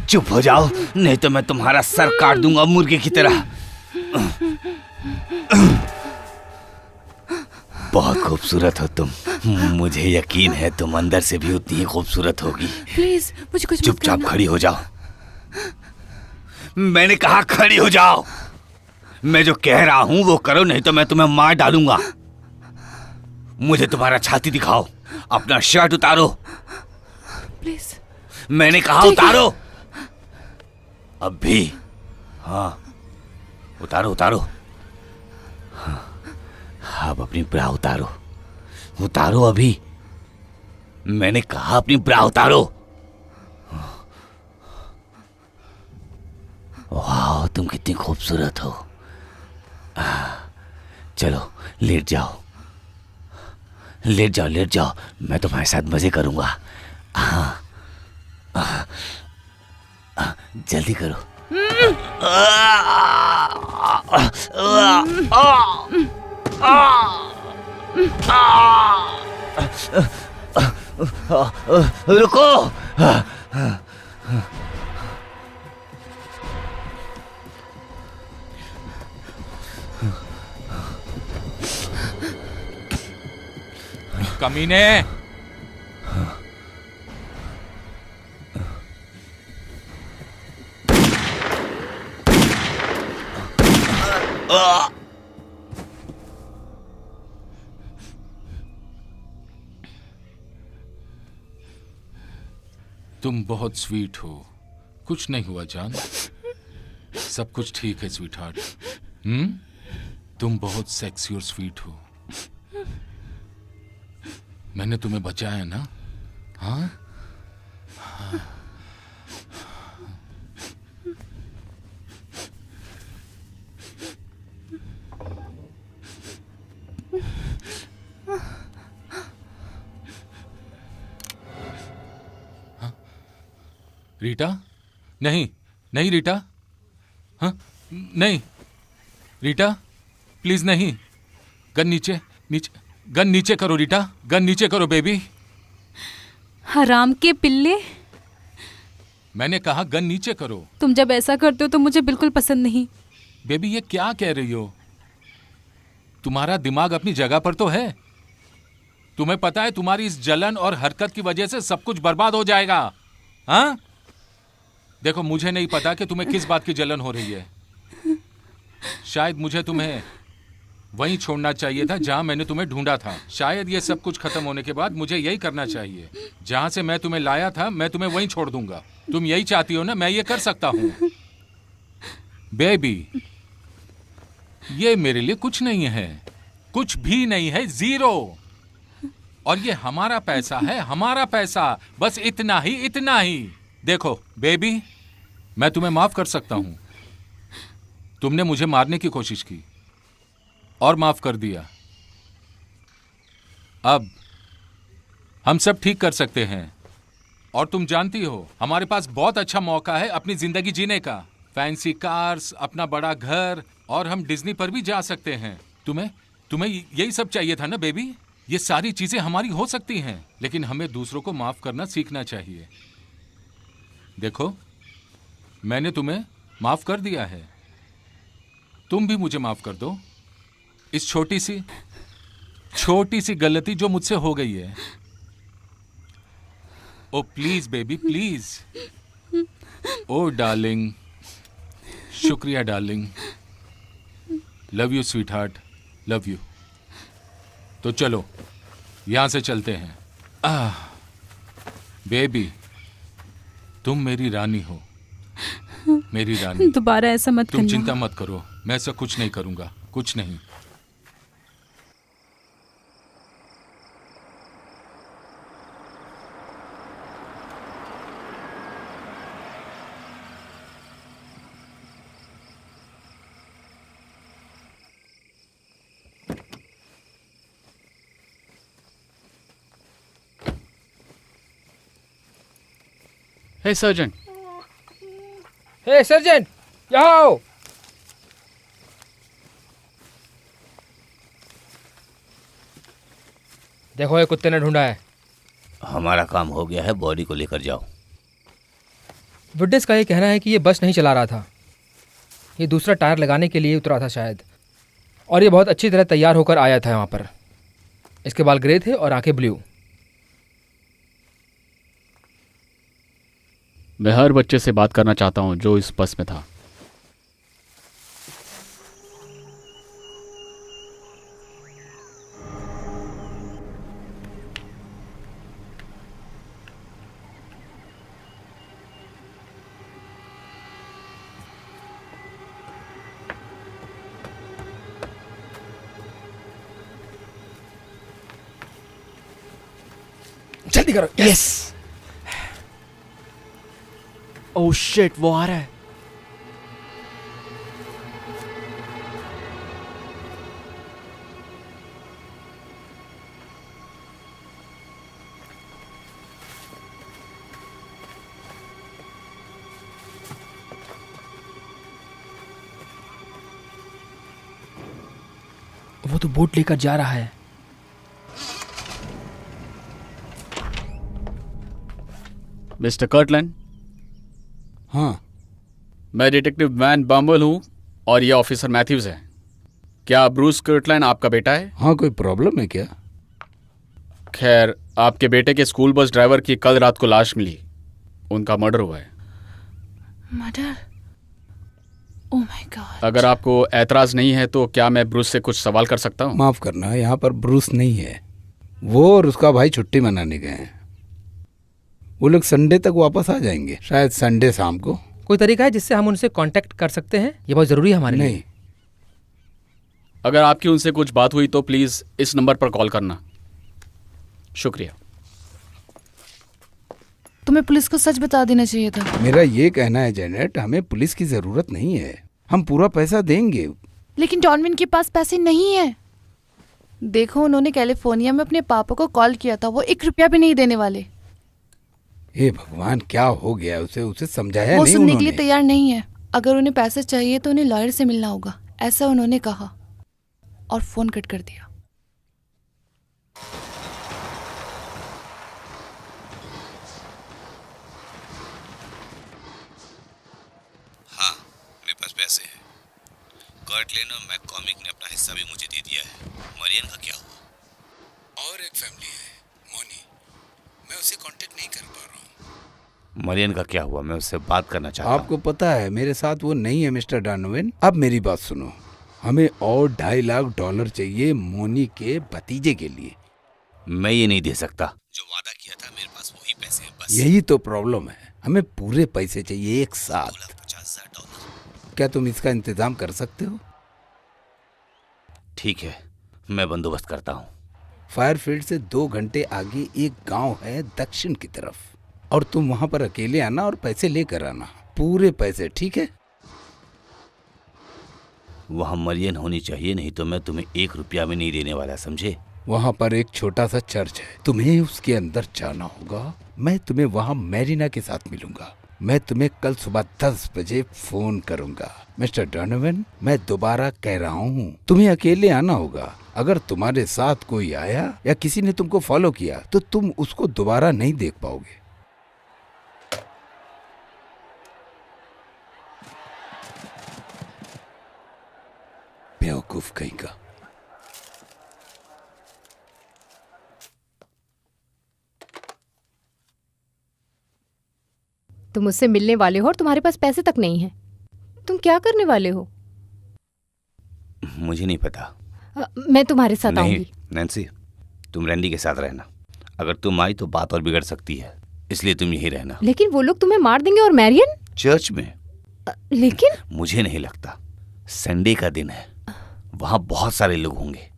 चुप हो जाओ, नहीं तो मैं तुम्हारा सर काट दूंगा मुर्गे की तरह। बहुत खूबसूरत हो तुम, मुझे यकीन है तुम अंदर से भी उतनी ही खूबसूरत होगी। प्लीज मुझे कुछ मत चुपचाप करना। खड़ी हो जाओ। मैंने कहा खड़ी हो जाओ। मैं जो कह रहा हूं वो करो, नहीं तो मैं तुम्हें मार डालूंगा। मुझे तुम्हारा छाती दिखाओ, अपना शर्ट उतारो। प्लीज। मैंने कहा उतारो। अब भी। हाँ, उतारो उतारो। हाँ, अब अपनी ब्रा उतारो। उतारो अभी। मैंने कहा अपनी ब्रा उतारो। वाह, तुम कितनी खूबसूरत हो। चलो लेट जाओ, लेट जाओ, लेट जाओ। मैं तुम्हारे साथ मजे करूंगा। हाँ, जल्दी करो। रुको। कमीने। तुम बहुत स्वीट हो। कुछ नहीं हुआ जान, सब कुछ ठीक है स्वीट हार्ट। तुम बहुत सेक्सी और स्वीट हो। मैंने तुम्हें बचाया ना। हाँ, रीटा। नहीं नहीं रीटा। हाँ, नहीं रीटा, प्लीज नहीं। गन नीचे, नीचे, गन नीचे करो रीटा, गन नीचे करो बेबी। हराम के पिल्ले, मैंने कहा गन नीचे करो। तुम जब ऐसा करते हो तो मुझे बिल्कुल पसंद नहीं। बेबी ये क्या कह रही हो? तुम्हारा दिमाग अपनी जगह पर तो है। तुम्हें पता है तुम्हारी इस जलन और हरकत की वजह से सब कुछ बर्बाद हो जाएगा। हाँ, देखो मुझे नहीं पता कि तुम्हें किस बात की जलन हो रही है। शायद मुझे तुम्हें वहीं छोड़ना चाहिए था जहां मैंने तुम्हें ढूंढा था। शायद ये सब कुछ खत्म होने के बाद मुझे यही करना चाहिए। जहां से मैं तुम्हें लाया था मैं तुम्हें वहीं छोड़ दूंगा। तुम यही चाहती हो ना? मैं ये कर सकता हूं बेबी। ये मेरे लिए कुछ नहीं है, कुछ भी नहीं है, जीरो। और ये हमारा पैसा है, हमारा पैसा, बस इतना ही, इतना ही। देखो बेबी, मैं तुम्हें माफ कर सकता हूं। तुमने मुझे मारने की कोशिश की और माफ कर दिया। अब हम सब ठीक कर सकते हैं। और तुम जानती हो हमारे पास बहुत अच्छा मौका है अपनी जिंदगी जीने का। फैंसी कार्स, अपना बड़ा घर, और हम डिज्नी पर भी जा सकते हैं। तुम्हें तुम्हें यही सब चाहिए था ना बेबी? ये सारी चीजें हमारी हो सकती हैं, लेकिन हमें दूसरों को माफ करना सीखना चाहिए। देखो, मैंने तुम्हें माफ कर दिया है, तुम भी मुझे माफ कर दो। इस छोटी सी गलती जो मुझसे हो गई है। Oh please baby, please. Oh darling, शुक्रिया darling. Love you sweetheart, love you. तो चलो यहां से चलते हैं। बेबी, तुम मेरी रानी हो, मेरी रानी। दोबारा ऐसा मत तुम करना। चिंता मत करो, मैं ऐसा कुछ नहीं करूंगा, कुछ नहीं। हे सर्जन, हे सर्जन, यहाँ आओ। देखो ये कुत्ते ने ढूंढा है। हमारा काम हो गया है, बॉडी को लेकर जाओ। विटनेस का ये कहना है कि ये बस नहीं चला रहा था, ये दूसरा टायर लगाने के लिए उतरा था शायद, और ये बहुत अच्छी तरह तैयार होकर आया था यहाँ पर। इसके बाल ग्रे थे और आंखें ब्लू। मैं हर बच्चे से बात करना चाहता हूँ जो इस बस में था। जल्दी करो। यस। ओह शिट, वो आ रहा है। वो तो बोट लेकर जा रहा है। मिस्टर कर्टलैंड, हाँ, मैं डिटेक्टिव वैन बम्बल हूँ और ये ऑफिसर मैथ्यूज है। क्या ब्रूस कर्टलैंड आपका बेटा है? हाँ, कोई प्रॉब्लम है क्या? खैर, आपके बेटे के स्कूल बस ड्राइवर की कल रात को लाश मिली, उनका मर्डर हुआ है। मर्डर? Oh my God. अगर आपको ऐतराज नहीं है तो क्या मैं ब्रूस से कुछ सवाल कर सकता हूँ? माफ करना, यहाँ पर ब्रूस नहीं है। वो और उसका भाई छुट्टी मनाने गए हैं। वो लोग संडे तक वापस आ जाएंगे, शायद संडे शाम को। कोई तरीका है जिससे हम उनसे कांटेक्ट कर सकते हैं? ये बहुत जरूरी है हमारे लिए। नहीं, अगर आपकी उनसे कुछ बात हुई तो प्लीज इस नंबर पर कॉल करना। शुक्रिया। तुम्हें पुलिस को सच बता देना चाहिए था। मेरा ये कहना है जेनेट, हमें पुलिस की जरूरत नहीं है, हम पूरा पैसा देंगे। लेकिन डॉनविन के पास पैसे नहीं है। देखो, उन्होंने कैलिफोर्निया में अपने पापा को कॉल किया था, वो 1 रुपया भी नहीं देने वाले। हे भगवान, क्या हो गया उसे समझाया वो नहीं सुनने के उन्होंने? लिए तैयार नहीं है। अगर उन्हें पैसे चाहिए तो उन्हें लॉयर से मिलना होगा, ऐसा उन्होंने कहा और फोन कट कर दिया। हाँ, मेरे पास पैसे हैं। कर्टलैंड और मैककॉमिक ने अपना हिस्सा भी मुझे दे दिया है। मरियन का क्या हुआ? और एक फैमिली है, मोनी, मैं उसे कांटेक्ट नहीं कर पा रहा हूँ। मरियन का क्या हुआ? मैं उससे बात करना चाहता हूँ। आपको पता है मेरे साथ वो नहीं है मिस्टर डॉनोवन। अब मेरी बात सुनो, हमें और $2.5 लाख चाहिए मोनी के भतीजे के लिए। मैं ये नहीं दे सकता। जो वादा किया था मेरे पास वही पैसे हैं बस। यही तो प्रॉब्लम है, हमें पूरे पैसे चाहिए एक साथ। $2,50,000। क्या तुम इसका इंतजाम कर सकते हो? ठीक है, मैं बंदोबस्त करता हूँ। फायरफील्ड से 2 घंटे आगे एक गांव है दक्षिण की तरफ, और तुम वहां पर अकेले आना और पैसे लेकर आना, पूरे पैसे, ठीक है? वहाँ मरियन होनी चाहिए, नहीं तो मैं तुम्हें 1 रुपया भी नहीं देने वाला, समझे? वहां पर एक छोटा सा चर्च है, तुम्हें उसके अंदर जाना होगा। मैं तुम्हें वहां मैरिना के साथ मिलूंगा। मैं तुम्हें कल सुबह 10 बजे फोन करूंगा। मिस्टर डॉनोवन, मैं दोबारा कह रहा हूँ, तुम्हें अकेले आना होगा। अगर तुम्हारे साथ कोई आया या किसी ने तुमको फॉलो किया तो तुम उसको दोबारा नहीं देख पाओगे। बेवकूफ कहीं का। तुम मुझसे मिलने वाले हो और तुम्हारे पास पैसे तक नहीं है। तुम क्या करने वाले हो? मुझे नहीं पता। मैं तुम्हारे साथ नहीं आऊंगी। नैन्सी, तुम रैंडी के साथ रहना। अगर तुम आई तो बात और बिगड़ सकती है। इसलिए तुम यहीं रहना। लेकिन वो लोग तुम्हें मार देंगे और मैरियन? चर्च में? लेकिन मुझे नहीं लगता। संडे का दिन है, वहां बहुत सारे लोग होंगे।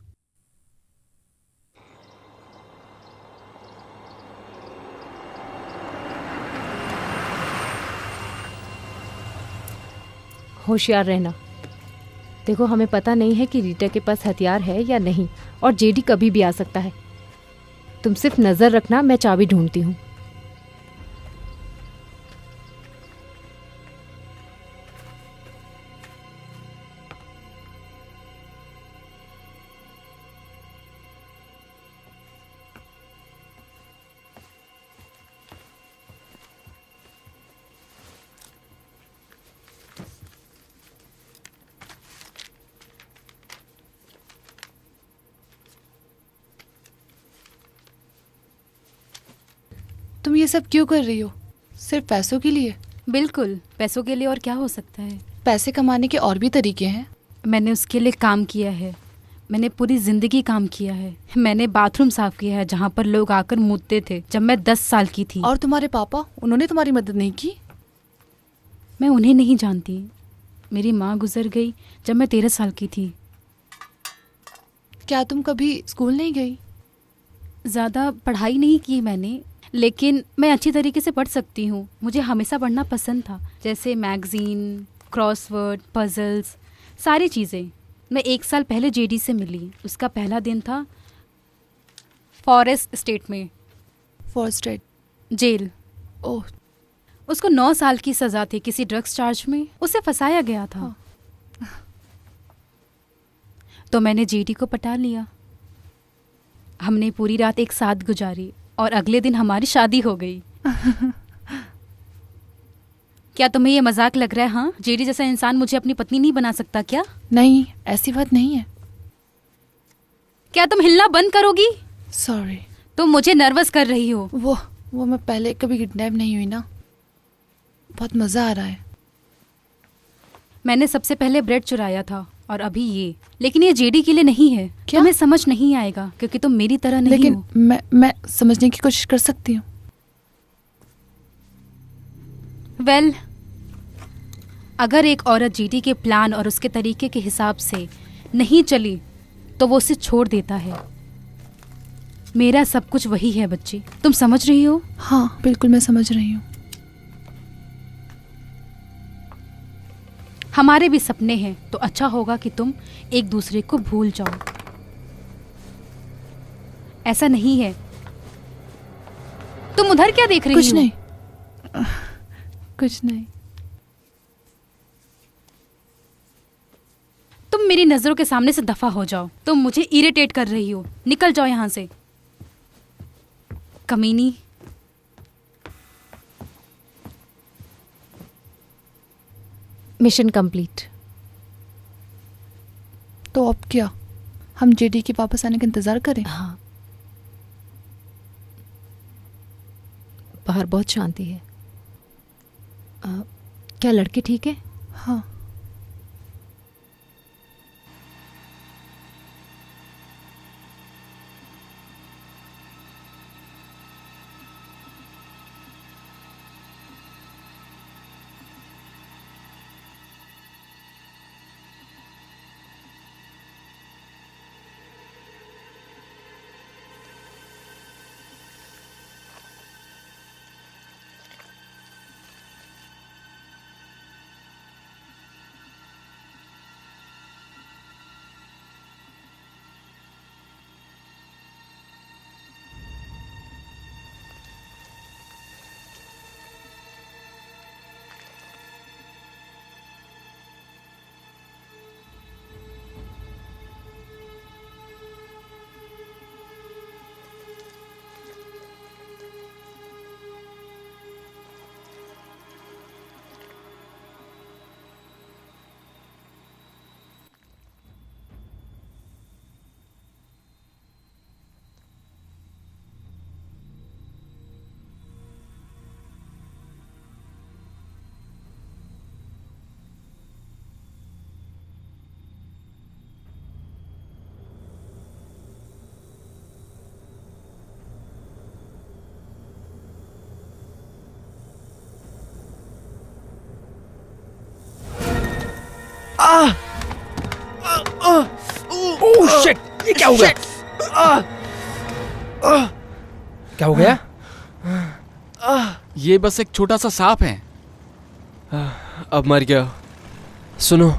होशियार रहना। देखो, हमें पता नहीं है कि रीटा के पास हथियार है या नहीं, और जेडी कभी भी आ सकता है। तुम सिर्फ नजर रखना, मैं चाबी ढूंढती हूँ। तुम ये सब क्यों कर रही हो? सिर्फ पैसों के लिए? बिल्कुल, पैसों के लिए और क्या हो सकता है। पैसे कमाने के और भी तरीके हैं। मैंने उसके लिए काम किया है, मैंने पूरी ज़िंदगी काम किया है। मैंने बाथरूम साफ किया है जहाँ पर लोग आकर मुतते थे जब मैं 10 साल की थी। और तुम्हारे पापा, उन्होंने तुम्हारी मदद नहीं की? मैं उन्हें नहीं जानती। मेरी माँ गुजर गई जब मैं 13 साल की थी। क्या तुम कभी स्कूल नहीं गई? ज़्यादा पढ़ाई नहीं की मैंने, लेकिन मैं अच्छी तरीके से पढ़ सकती हूँ। मुझे हमेशा पढ़ना पसंद था, जैसे मैगज़ीन, क्रॉसवर्ड, पजल्स, सारी चीज़ें। मैं 1 साल पहले जेडी से मिली। उसका पहला दिन था फॉरेस्ट स्टेट में फॉरेस्ट जेल। ओह, उसको 9 साल की सज़ा थी किसी ड्रग्स चार्ज में। उसे फंसाया गया था। तो मैंने जेडी को पटा लिया। हमने पूरी रात एक साथ गुजारी और अगले दिन हमारी शादी हो गई। क्या तुम्हें ये मजाक लग रहा है? हाँ, जेडी जैसा इंसान मुझे अपनी पत्नी नहीं बना सकता क्या? नहीं, ऐसी बात नहीं है। क्या तुम हिलना बंद करोगी? सॉरी। तुम मुझे नर्वस कर रही हो। वो मैं पहले कभी किडनैप नहीं हुई ना। बहुत मज़ा आ रहा है। मैंने सबसे पहले ब्रेड चुराया था और अभी ये। लेकिन ये जेडी के लिए नहीं है। क्या? तुम्हें समझ नहीं आएगा क्योंकि तुम मेरी तरह नहीं लेकिन हो। मैं समझने की कोशिश कर सकती हूँ। वेल, अगर एक औरत जेडी के प्लान और उसके तरीके के हिसाब से नहीं चली तो वो उसे छोड़ देता है। मेरा सब कुछ वही है बच्ची, तुम समझ रही हो? हाँ, बिल्कुल मैं समझ रही हूँ। हमारे भी सपने हैं, तो अच्छा होगा कि तुम एक दूसरे को भूल जाओ। ऐसा नहीं है। तुम उधर क्या देख रही हो? कुछ नहीं, कुछ नहीं। तुम मेरी नजरों के सामने से दफा हो जाओ। तुम मुझे इरिटेट कर रही हो। निकल जाओ यहां से, कमीनी। Mission complete. तो अब क्या, हम जेडी के वापस आने का इंतजार करें? हाँ, बाहर बहुत शांति है। क्या लड़के ठीक है? हाँ। ओह शिट, ये क्या हो गया? क्या हो गया? ये बस एक छोटा सा सांप है। अब मर गया। सुनो,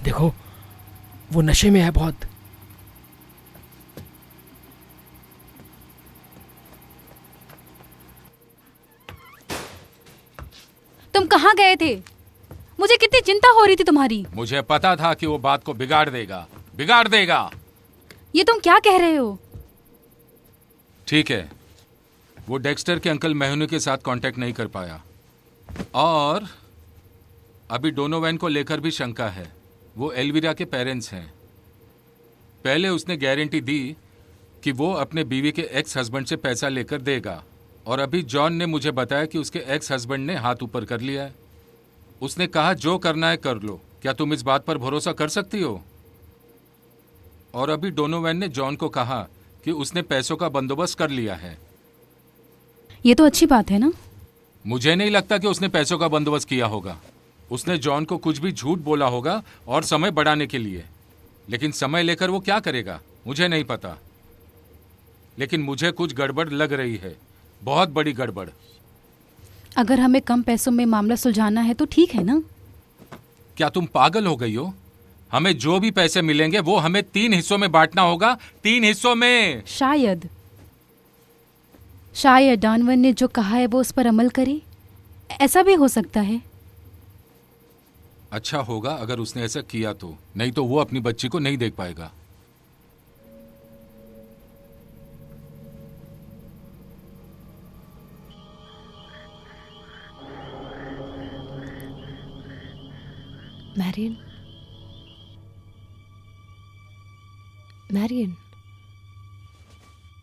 देखो, वो नशे में है बहुत। तुम कहाँ गए थे? मुझे कितनी चिंता हो रही थी तुम्हारी। मुझे पता था कि वो बात को बिगाड़ देगा, बिगाड़ देगा। ये तुम क्या कह रहे हो? ठीक है, वो डेक्स्टर के अंकल मेहनू के साथ कांटेक्ट नहीं कर पाया और अभी डोनोवैन को लेकर भी शंका है। वो एल्विरा के पेरेंट्स हैं। पहले उसने गारंटी दी कि वो अपने बीवी के एक्स हस्बैंड से पैसा लेकर देगा और अभी जॉन ने मुझे बताया कि उसके एक्स हस्बैंड ने हाथ ऊपर कर लिया है। उसने कहा जो करना है कर लो। क्या तुम इस बात पर भरोसा कर सकती हो? और अभी डोनोवैन ने जॉन को कहा कि उसने पैसों का बंदोबस्त कर लिया है। ये तो अच्छी बात है ना। मुझे नहीं लगता कि उसने पैसों का बंदोबस्त किया होगा। उसने जॉन को कुछ भी झूठ बोला होगा और समय बढ़ाने के लिए, लेकिन समय लेकर वो क्या करेगा मुझे नहीं पता। लेकिन मुझे कुछ गड़बड़ लग रही है, बहुत बड़ी गड़बड़। अगर हमें कम पैसों में मामला सुलझाना है तो ठीक है ना। क्या तुम पागल हो गई हो? हमें जो भी पैसे मिलेंगे वो हमें 3 हिस्सों में बांटना होगा। 3 हिस्सों में। शायद डॉनवन ने जो कहा है वो उस पर अमल करे, ऐसा भी हो सकता है। अच्छा होगा अगर उसने ऐसा किया तो, नहीं तो वो अपनी बच्ची को नहीं देख पाएगा। मैरियन, मैरियन,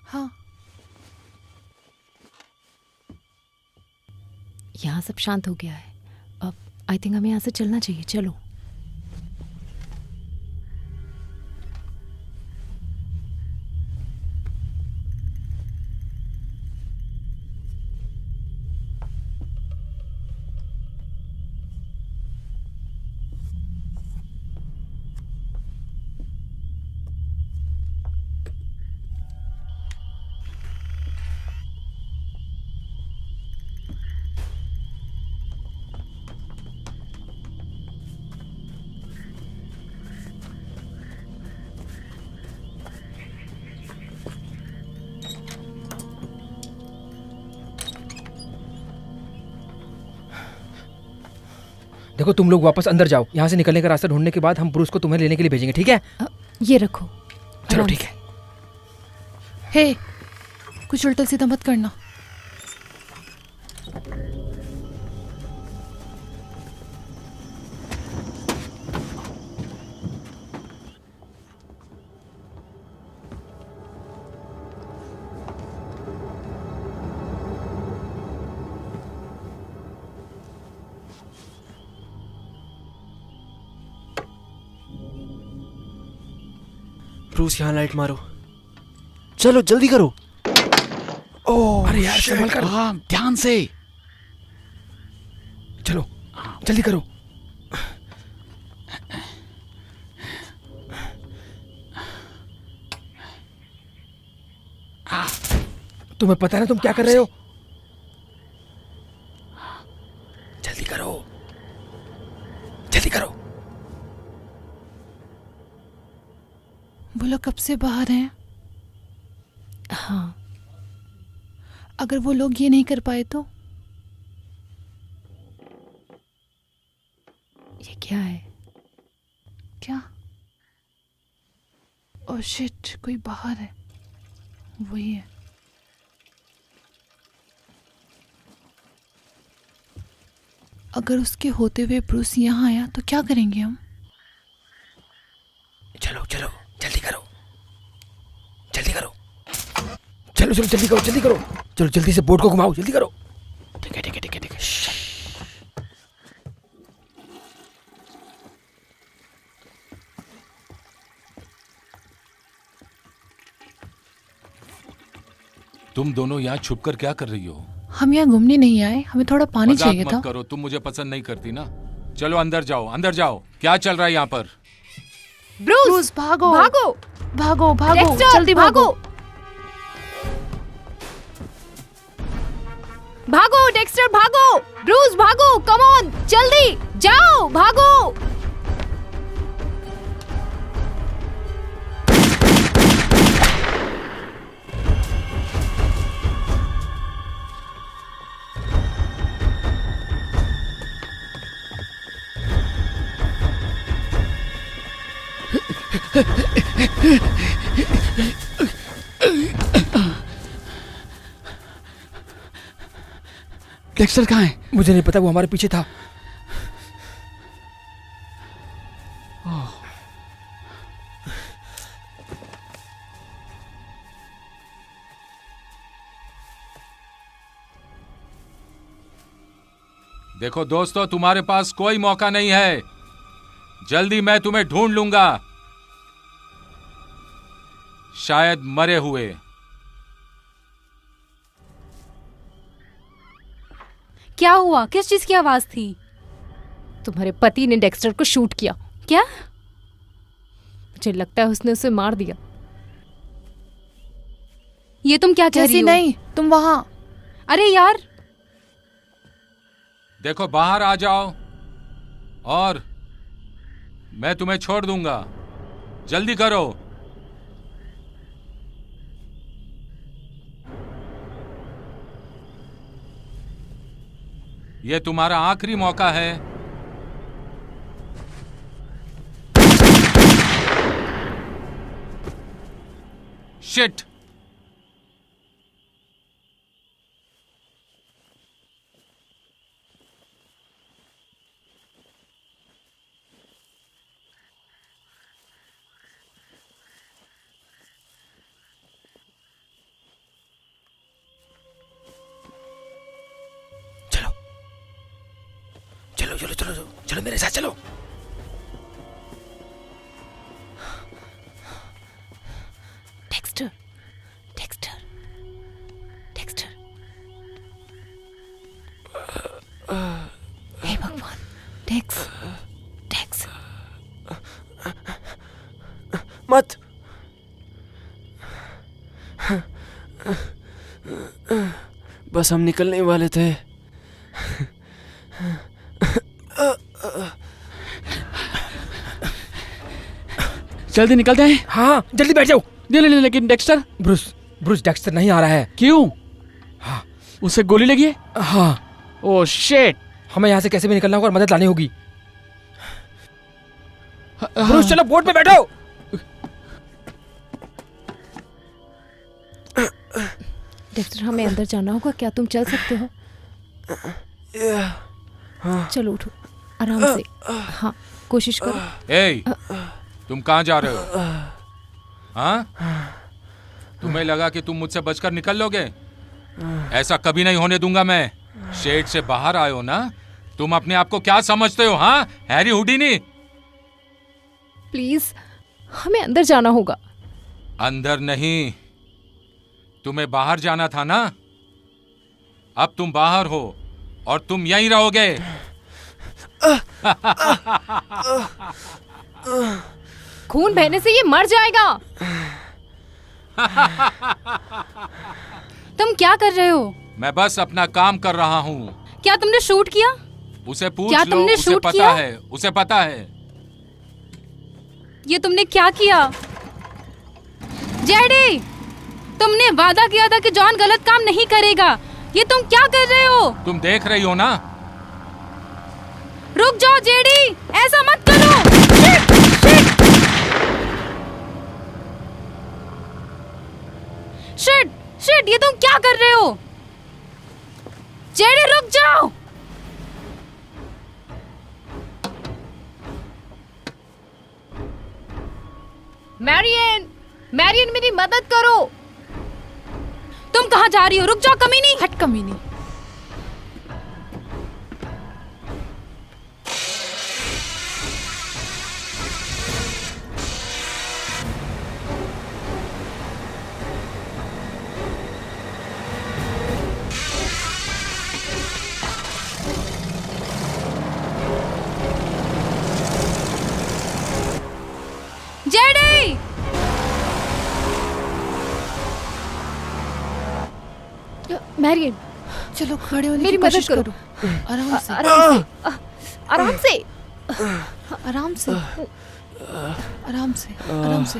हाँ, यहाँ सब शांत हो गया है। अब आई थिंक हमें यहाँ से चलना चाहिए। चलो। देखो, तुम लोग वापस अंदर जाओ। यहाँ से निकलने का रास्ता ढूंढने के बाद हम ब्रूस को तुम्हें लेने के लिए भेजेंगे, ठीक है? ये रखो। चलो आराम ठीक से। है। हे, कुछ उल्टा सीधा मत करना। ब्रूस, यहाँ लाइट मारो। चलो जल्दी करो। ओह, अरे यार, संभल कर। हाँ, ध्यान से। चलो जल्दी करो। तुम्हें पता है ना तुम क्या कर रहे हो? जल्दी करो, जल्दी करो। वो लोग कब से बाहर हैं? हाँ, अगर वो लोग ये नहीं कर पाए तो? ये क्या है? क्या? ओह शिट, कोई बाहर है। वही है। अगर उसके होते हुए ब्रूस यहाँ आया तो क्या करेंगे हम? चलो चलो जल्दी करो, जल्दी करो, चलो चलो जल्दी करो, जल्दी करो, चलो जल्दी से बोट को घुमाओ, जल्दी करो। ठीक है ठीक है ठीक है ठीक है। तुम दोनों यहाँ छुप कर क्या कर रही हो? हम यहाँ घूमने नहीं आए, हमें थोड़ा पानी मजाक चाहिए मत था। करो, तुम मुझे पसंद नहीं करती ना। चलो अंदर जाओ, अंदर जाओ। क्या चल रहा है यहाँ पर? ब्रूस भागो भागो, भागो भागो, डेक्स्टर, जल्दी भागो। भागो डेक्स्टर, भागो। ब्रूस भागो, कम ऑन, जल्दी जाओ, भागो। डेक्स्टर कहाँ है? मुझे नहीं पता, वो हमारे पीछे था। देखो दोस्तों, तुम्हारे पास कोई मौका नहीं है। जल्दी मैं तुम्हें ढूंढ लूंगा, शायद मरे हुए। क्या हुआ? किस चीज की आवाज थी? तुम्हारे पति ने डेक्स्टर को शूट किया। क्या? मुझे लगता है उसने उसे मार दिया। ये तुम क्या कह रही जैसी हो? नहीं, तुम वहाँ। अरे यार, देखो बाहर आ जाओ और मैं तुम्हें छोड़ दूंगा। जल्दी करो। ये तुम्हारा आखिरी मौका है। शिट। चलो चलो चलो चलो चलो मेरे साथ चलो। Dexter, Dexter, Dexter. हे भगवान, डेक्स, डेक्स। मत। बस हम निकलने वाले थे। जल्दी निकलते हैं। हाँ जल्दी बैठ जाओ। नहीं, लेकिन डेक्स्टर। ब्रूस, ब्रूस डेक्स्टर नहीं आ रहा है। क्यों? हाँ उसे गोली लगी है? हाँ। Oh shit. हमें यहाँ से कैसे भी निकलना होगा और मदद लानी होगी। ब्रूस चलो बोट में बैठो। डेक्स्टर, हमें अंदर जाना होगा, क्या तुम चल सकते हो? चलो उठो, आराम से। हाँ, कोशिश करो। ए, तुम कहाँ जा रहे हो? हाँ? तुम्हें लगा कि तुम मुझसे बचकर निकल लोगे? ऐसा कभी नहीं होने दूंगा मैं। शेड से बाहर आए हो ना? तुम अपने आप को क्या समझते हो? हाँ, हैरी हुडीनी? प्लीज, हमें अंदर जाना होगा। अंदर नहीं, तुम्हें बाहर जाना था ना? अब तुम बाहर हो और तुम यहीं रहोगे। खून बहने से ये मर जाएगा। तुम क्या कर रहे हो? मैं बस अपना काम कर रहा हूँ। क्या तुमने शूट किया? उसे पूछ क्या लो, तुमने उसे शूट पता किया? है, उसे पता है। ये तुमने क्या किया? जेडी, तुमने वादा किया था कि जॉन गलत काम नहीं करेगा। ये तुम क्या कर रहे हो? तुम देख रही हो ना? रुक जाओ जेडी, ऐसा मत करो। शिट, शिट, शिट, शिट, ये तुम क्या कर रहे हो? जेडी रुक जाओ। मैरियन, मैरियन मेरी मदद करो। तुम कहाँ जा रही हो? रुक जाओ कमीनी। हट कमीनी। जेडी! मैरियन, चलो खड़े होने मेरी की मदद कोशिश करो। करो। आराम से, आराम से। आराम से, आराम से, आराम से, आराम से।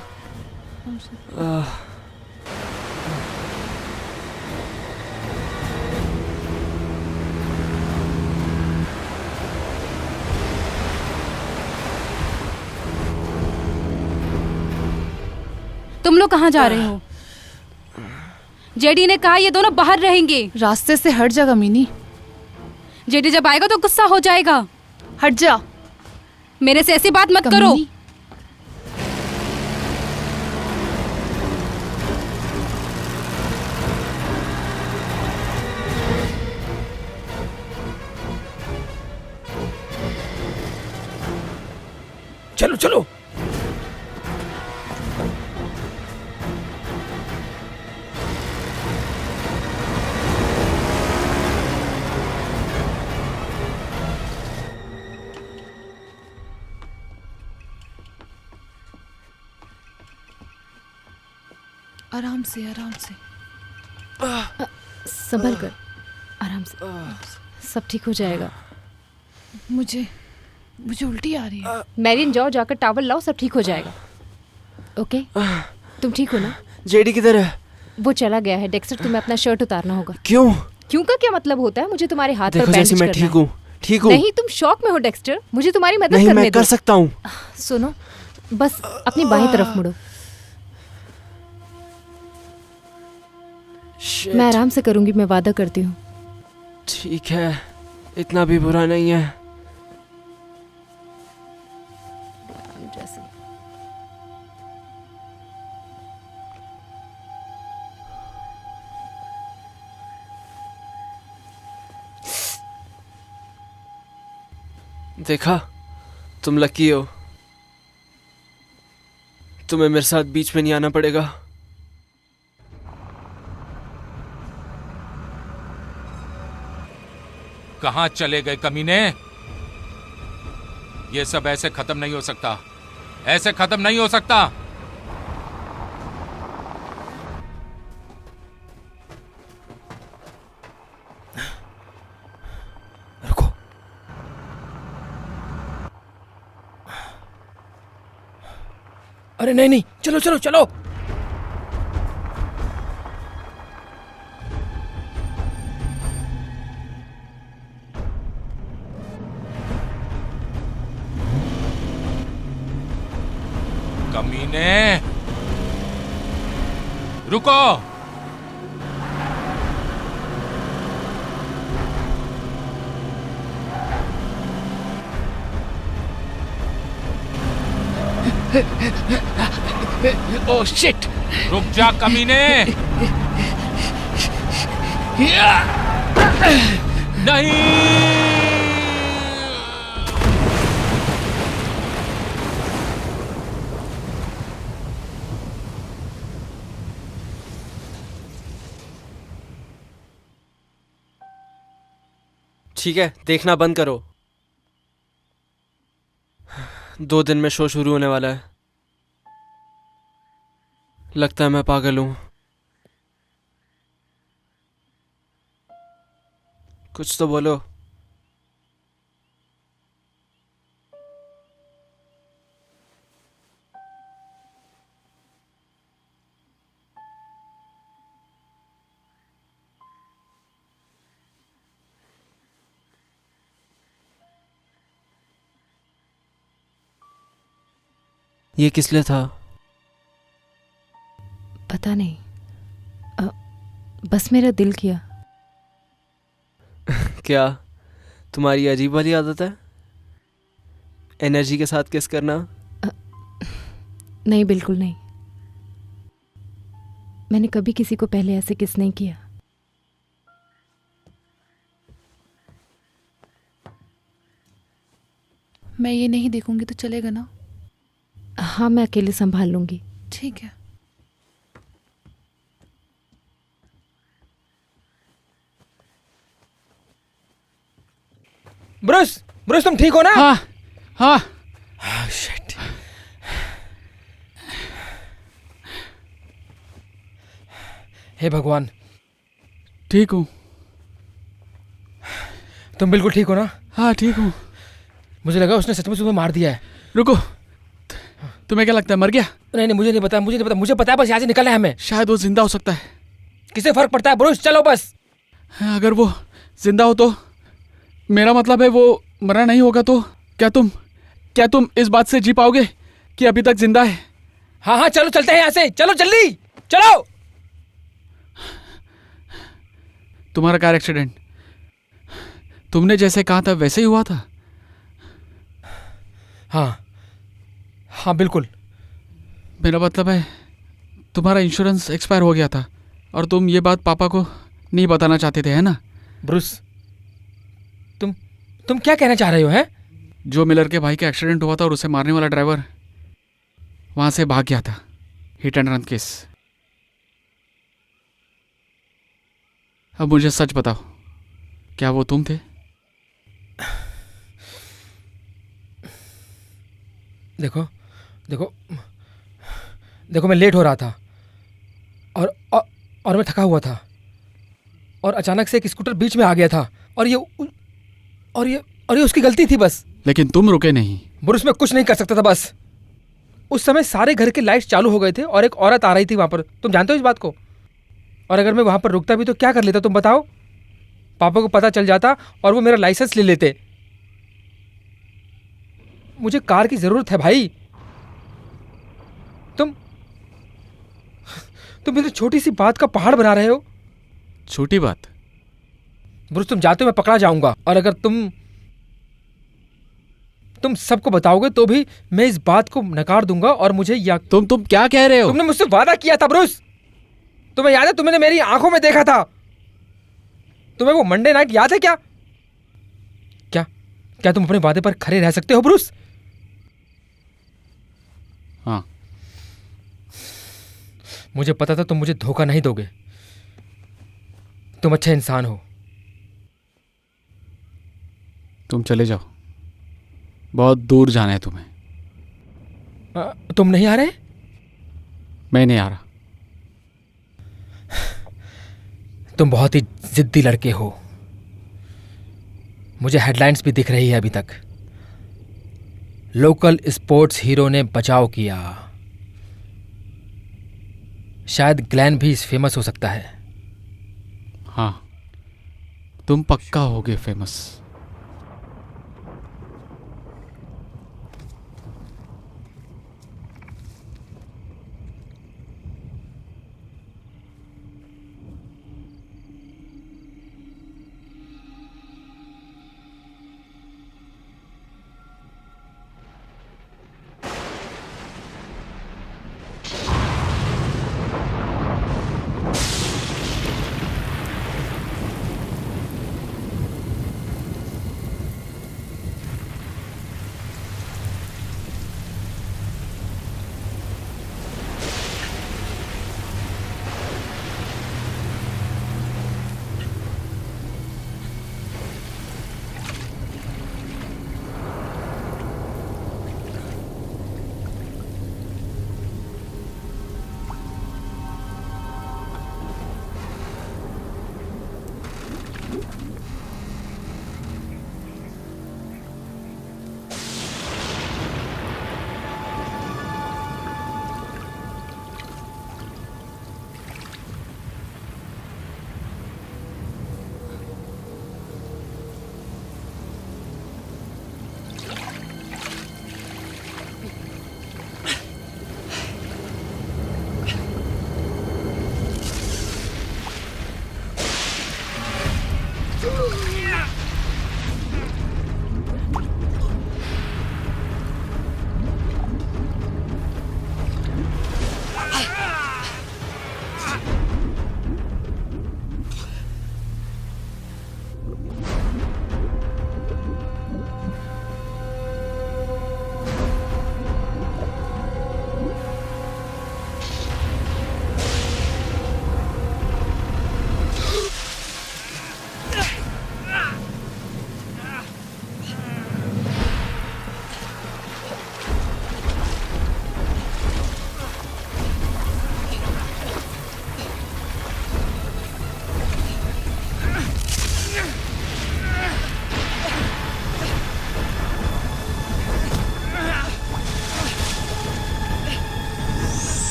तुम लोग कहाँ जा रहे हो? जेडी ने कहा ये दोनों बाहर रहेंगे। रास्ते से हट जा कमीनी। जेडी जब आएगा तो गुस्सा हो जाएगा। हट जा मेरे से ऐसी बात मत करो। कमीनी। चलो चलो। आराम से, आराम से। संभल कर, आराम से, सब ठीक हो जाएगा। मुझे उल्टी आ रही है। मैरियन जाओ, जाकर टावल लाओ, सब ठीक हो जाएगा। ओके, तुम ठीक हो ना? जेडी किधर है? वो चला गया है। डेक्स्टर, तुम्हें अपना शर्ट उतारना होगा। क्यों? क्यों का क्या मतलब होता है? मुझे तुम्हारे हाथ पर देखो बैंडेज जैसे मैं करना ठीक है। हूँ, ठीक हूँ। नहीं, तुम शॉक में हो डेक्स्टर। मुझे तुम्हारी मदद नहीं, करने मैं दो। कर सकता हूँ। सुनो, बस अपनी बाईं तरफ मुड़ो। Shit. मैं आराम से करूंगी, मैं वादा करती हूँ। ठीक है, इतना भी बुरा नहीं है। जैसे देखा, तुम लकी हो। तुम्हें मेरे साथ बीच में नहीं आना पड़ेगा। कहाँ चले गए कमीने? ये सब ऐसे खत्म नहीं हो सकता, ऐसे खत्म नहीं हो सकता। रुको। अरे नहीं नहीं, चलो चलो चलो। कमीने, रुको। Oh shit! रुक जा कमीने। नहीं। ठीक है, देखना बंद करो। 2 दिन में शो शुरू होने वाला है। लगता है मैं पागल हूं। कुछ तो बोलो। ये किस लिए था? पता नहीं, बस मेरा दिल किया। क्या तुम्हारी अजीब वाली आदत है? एनर्जी के साथ किस करना? नहीं, बिल्कुल नहीं। मैंने कभी किसी को पहले ऐसे किस नहीं किया। मैं ये नहीं देखूंगी तो चलेगा ना? हाँ, मैं अकेले संभाल लूंगी। ठीक है। ब्रूस, ब्रूस तुम ठीक हो ना? हाँ हाँ। शिट। हे भगवान, ठीक हूँ। तुम बिल्कुल ठीक हो ना? हाँ ठीक हूँ। मुझे लगा उसने सचमुच तुम्हें मार दिया है। रुको, तुम्हें क्या लगता है मर गया? नहीं नहीं, मुझे नहीं पता, मुझे नहीं पता, मुझे पता है बस यहाँ से निकलना है हमें। शायद वो जिंदा हो सकता है। किसे फर्क पड़ता है ब्रूस, चलो बस। अगर वो जिंदा हो तो, मेरा मतलब है वो मरा नहीं होगा तो क्या तुम इस बात से जी पाओगे कि अभी तक जिंदा है? हाँ हाँ चलो चलते हैं यहाँ से, चलो जल्दी चलो। तुम्हारा कार एक्सीडेंट तुमने जैसे कहा था वैसे ही हुआ था? हाँ हाँ बिल्कुल। मेरा मतलब है तुम्हारा इंश्योरेंस एक्सपायर हो गया था और तुम ये बात पापा को नहीं बताना चाहते थे, है ना? ब्रूस, तुम क्या कहना चाह रहे हो? हैं जो मिलर के भाई का एक्सीडेंट हुआ था और उसे मारने वाला ड्राइवर वहां से भाग गया था। Hit and run case. अब मुझे सच बताओ, क्या वो तुम थे? देखो देखो देखो, मैं लेट हो रहा था और मैं थका हुआ था और अचानक से एक स्कूटर बीच में आ गया था और ये उसकी गलती थी बस। लेकिन तुम रुके नहीं। ब्रूस, मैं कुछ नहीं कर सकता था बस। उस समय सारे घर के लाइट्स चालू हो गए थे और एक औरत आ रही थी वहां पर, तुम जानते हो इस बात को? और अगर मैं वहां पर रुकता भी तो क्या कर लेता, तुम बताओ? पापा को पता चल जाता और वो मेरा लाइसेंस ले लेते। मुझे कार की जरूरत है भाई। तुम मेरी छोटी सी बात का पहाड़ बना रहे हो। छोटी बात? ब्रूस, तुम जाते हो मैं पकड़ा जाऊंगा और अगर तुम सबको बताओगे तो भी मैं इस बात को नकार दूंगा और मुझे तुम क्या कह रहे हो? तुमने मुझसे वादा किया था ब्रूस, तुम्हें याद है? तुमने मेरी आंखों में देखा था। तुम्हें वो मंडे नाइट याद है क्या? क्या तुम अपने वादे पर खड़े रह सकते हो ब्रूस? हाँ। मुझे पता था तुम मुझे धोखा नहीं दोगे। तुम अच्छे इंसान हो। तुम चले जाओ, बहुत दूर जाना है तुम्हें। तुम नहीं आ रहे? मैं नहीं आ रहा। तुम बहुत ही जिद्दी लड़के हो। मुझे हेडलाइंस भी दिख रही है अभी तक। लोकल स्पोर्ट्स हीरो ने बचाव किया। शायद ग्लेन भी फेमस हो सकता है। हाँ, तुम पक्का होगे फेमस।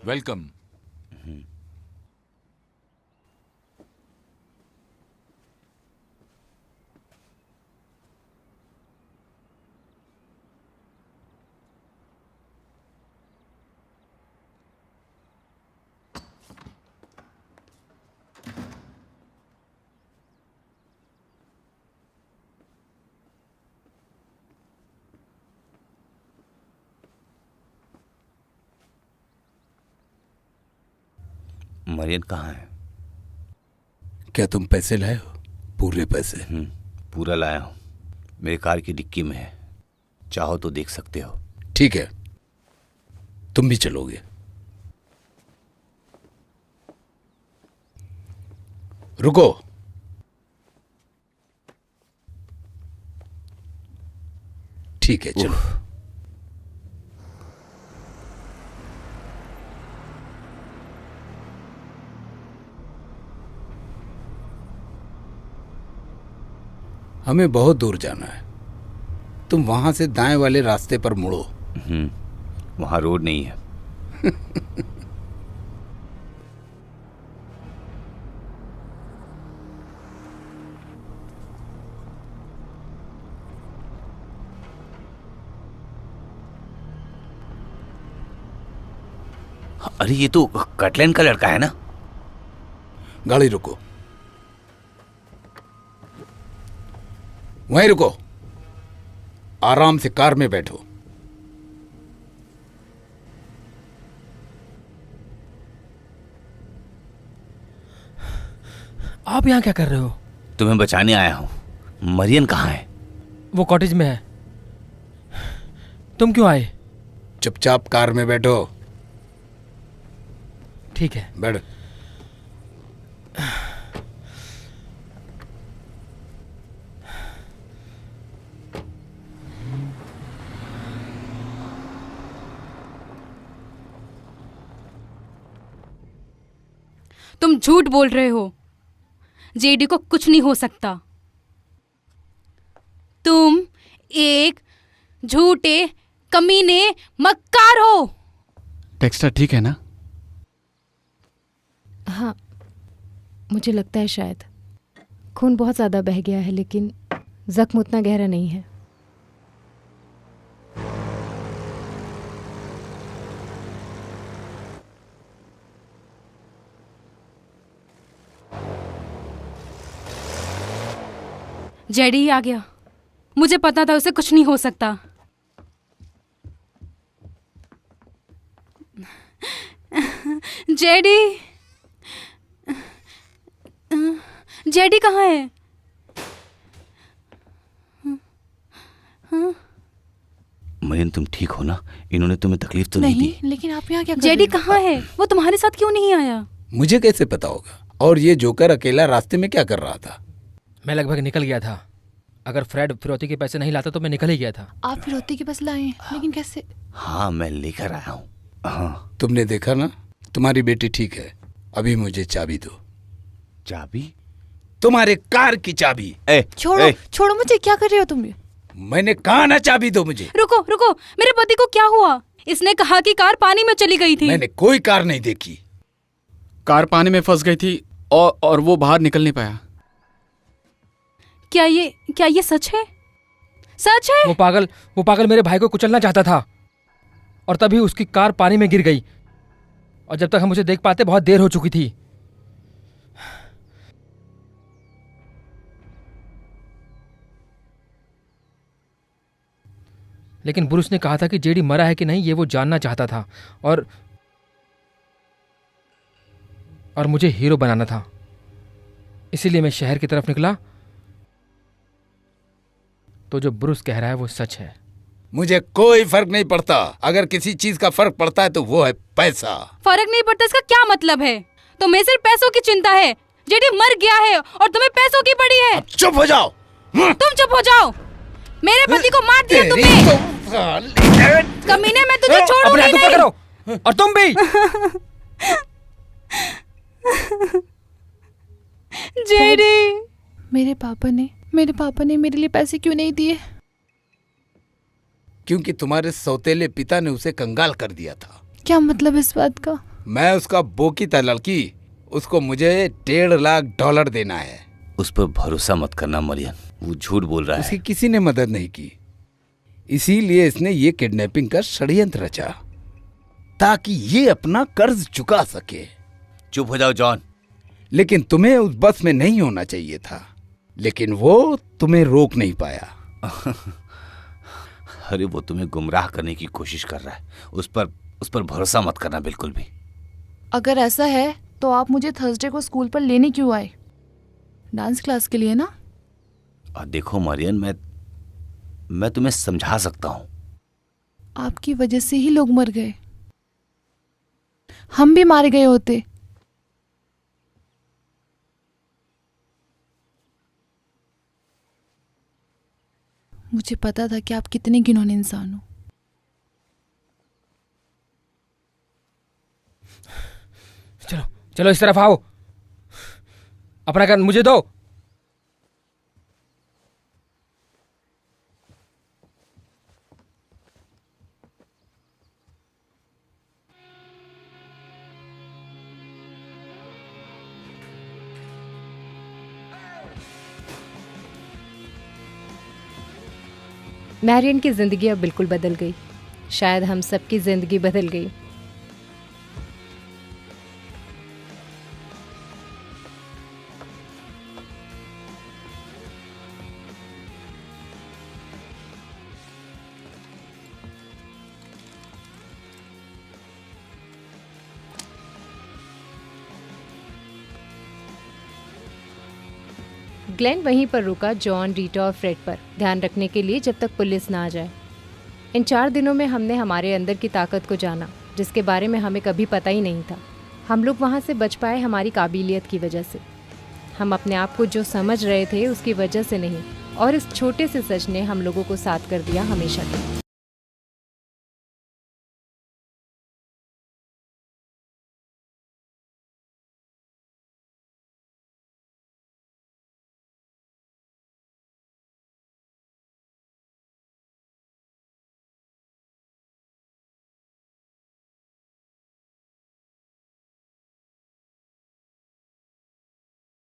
वेलकम। मरियन कहाँ है? क्या तुम पैसे लाए हो? पूरे पैसे? पूरा लाया हूँ, मेरी कार की डिक्की में है, चाहो तो देख सकते हो। ठीक है, तुम भी चलोगे? रुको, ठीक है चलो। हमें बहुत दूर जाना है, तुम वहां से दाएं वाले रास्ते पर मुड़ो। वहां रोड नहीं है। अरे ये तो कटलैंड का लड़का है ना? गाड़ी रुको, वहीं रुको, आराम से कार में बैठो। आप यहाँ क्या कर रहे हो? तुम्हें बचाने आया हूं। मरियन कहाँ है? वो कॉटेज में है। तुम क्यों आए? चुपचाप कार में बैठो। ठीक है। बैठ। तुम झूठ बोल रहे हो। जेडी को कुछ नहीं हो सकता। तुम एक झूठे कमीने मक्कार हो। डेक्स्टर ठीक है ना? हाँ, मुझे लगता है शायद खून बहुत ज़्यादा बह गया है, लेकिन जख्म उतना गहरा नहीं है। जेडी ही आ गया। मुझे पता था उसे कुछ नहीं हो सकता। जेडी, जेडी कहाँ है? मरियन तुम ठीक हो ना? इन्होंने तुम्हें तकलीफ तो नहीं दी? लेकिन आप यहाँ क्या कर जेडी रहे हो? कहाँ है? वो तुम्हारे साथ क्यों नहीं आया? मुझे कैसे पता होगा? और ये जोकर अकेला रास्ते में क्या कर रहा था? मैं लगभग निकल गया था। अगर फ्रेड फिरौती के पैसे नहीं लाता तो मैं निकल ही गया था। आप फिरौती के पैसे लाए हैं, लेकिन कैसे? हाँ मैं लेकर आया हूँ। हाँ। तुमने देखा ना, तुम्हारी बेटी ठीक है। अभी मुझे चाबी दो। चाबी? तुम्हारे कार की चाबी। छोड़ो छोड़ो मुझे, क्या कर रहे हो तुम? मैंने कहा ना चाबी दो मुझे। रुको रुको, मेरे पति को क्या हुआ? इसने कहा कि कार पानी में चली गई थी। मैंने कोई कार नहीं देखी। कार पानी में फंस गई थी और वो बाहर निकल नहीं पाया। क्या ये सच है? सच है? वो पागल मेरे भाई को कुचलना चाहता था और तभी उसकी कार पानी में गिर गई, और जब तक हम उसे देख पाते बहुत देर हो चुकी थी। लेकिन ब्रूस ने कहा था कि जेडी मरा है कि नहीं ये वो जानना चाहता था, और मुझे हीरो बनाना था। इसीलिए मैं शहर की तरफ निकला। तो जो ब्रूस कह रहा है वो सच है। मुझे कोई फर्क नहीं पड़ता। अगर किसी चीज का फर्क पड़ता है तो वो है पैसा। फर्क नहीं पड़ता इसका क्या मतलब है? तुम्हें सिर्फ पैसों की चिंता है। जेडी मर गया है और तुम्हें पैसों की पड़ी है। अब चुप हो जाओ। तुम चुप हो जाओ। मेरे पति को मार दिया तुमने। कमीने, मैं तुझे छोड़ूंगी अपने हाथ ऊपर करो, और तुम भी। जेडी, मेरे पापा ने मेरे लिए पैसे क्यों नहीं दिए? क्योंकि तुम्हारे सौतेले पिता ने उसे कंगाल कर दिया था। क्या मतलब इस बात का? मैं उसका बोकी था लड़की, उसको मुझे $1.5 लाख देना है। उस पर भरोसा मत करना मरियन, वो झूठ बोल रहा उसकी है। किसी ने मदद नहीं की, इसीलिए इसने ये किडनैपिंग का षड्यंत्र रचा ताकि ये अपना कर्ज चुका सके। चुप हो जाओ जॉन। लेकिन तुम्हें उस बस में नहीं होना चाहिए था, लेकिन वो तुम्हें रोक नहीं पाया। अरे वो तुम्हें गुमराह करने की कोशिश कर रहा है, उस पर भरोसा मत करना बिल्कुल भी। अगर ऐसा है तो आप मुझे थर्सडे को स्कूल पर लेने क्यों आए? डांस क्लास के लिए ना? और देखो मरियन, मैं तुम्हें समझा सकता हूँ। आपकी वजह से ही लोग मर गए, हम भी मारे गए होते। मुझे पता था कि आप कितने घिनौने इंसान हो। चलो चलो इस तरफ आओ, अपना गन मुझे दो। मैरियन की ज़िंदगी अब बिल्कुल बदल गई। शायद हम सबकी ज़िंदगी बदल गई। ग्लेन वहीं पर रुका जॉन, रीटा और फ्रेड पर ध्यान रखने के लिए जब तक पुलिस ना आ जाए। इन 4 दिनों में हमने हमारे अंदर की ताकत को जाना, जिसके बारे में हमें कभी पता ही नहीं था। हम लोग वहाँ से बच पाए हमारी काबिलियत की वजह से। हम अपने आप को जो समझ रहे थे उसकी वजह से नहीं, और इस छोटे से सच ने हम लोगों को साथ कर दिया हमेशा के लिए।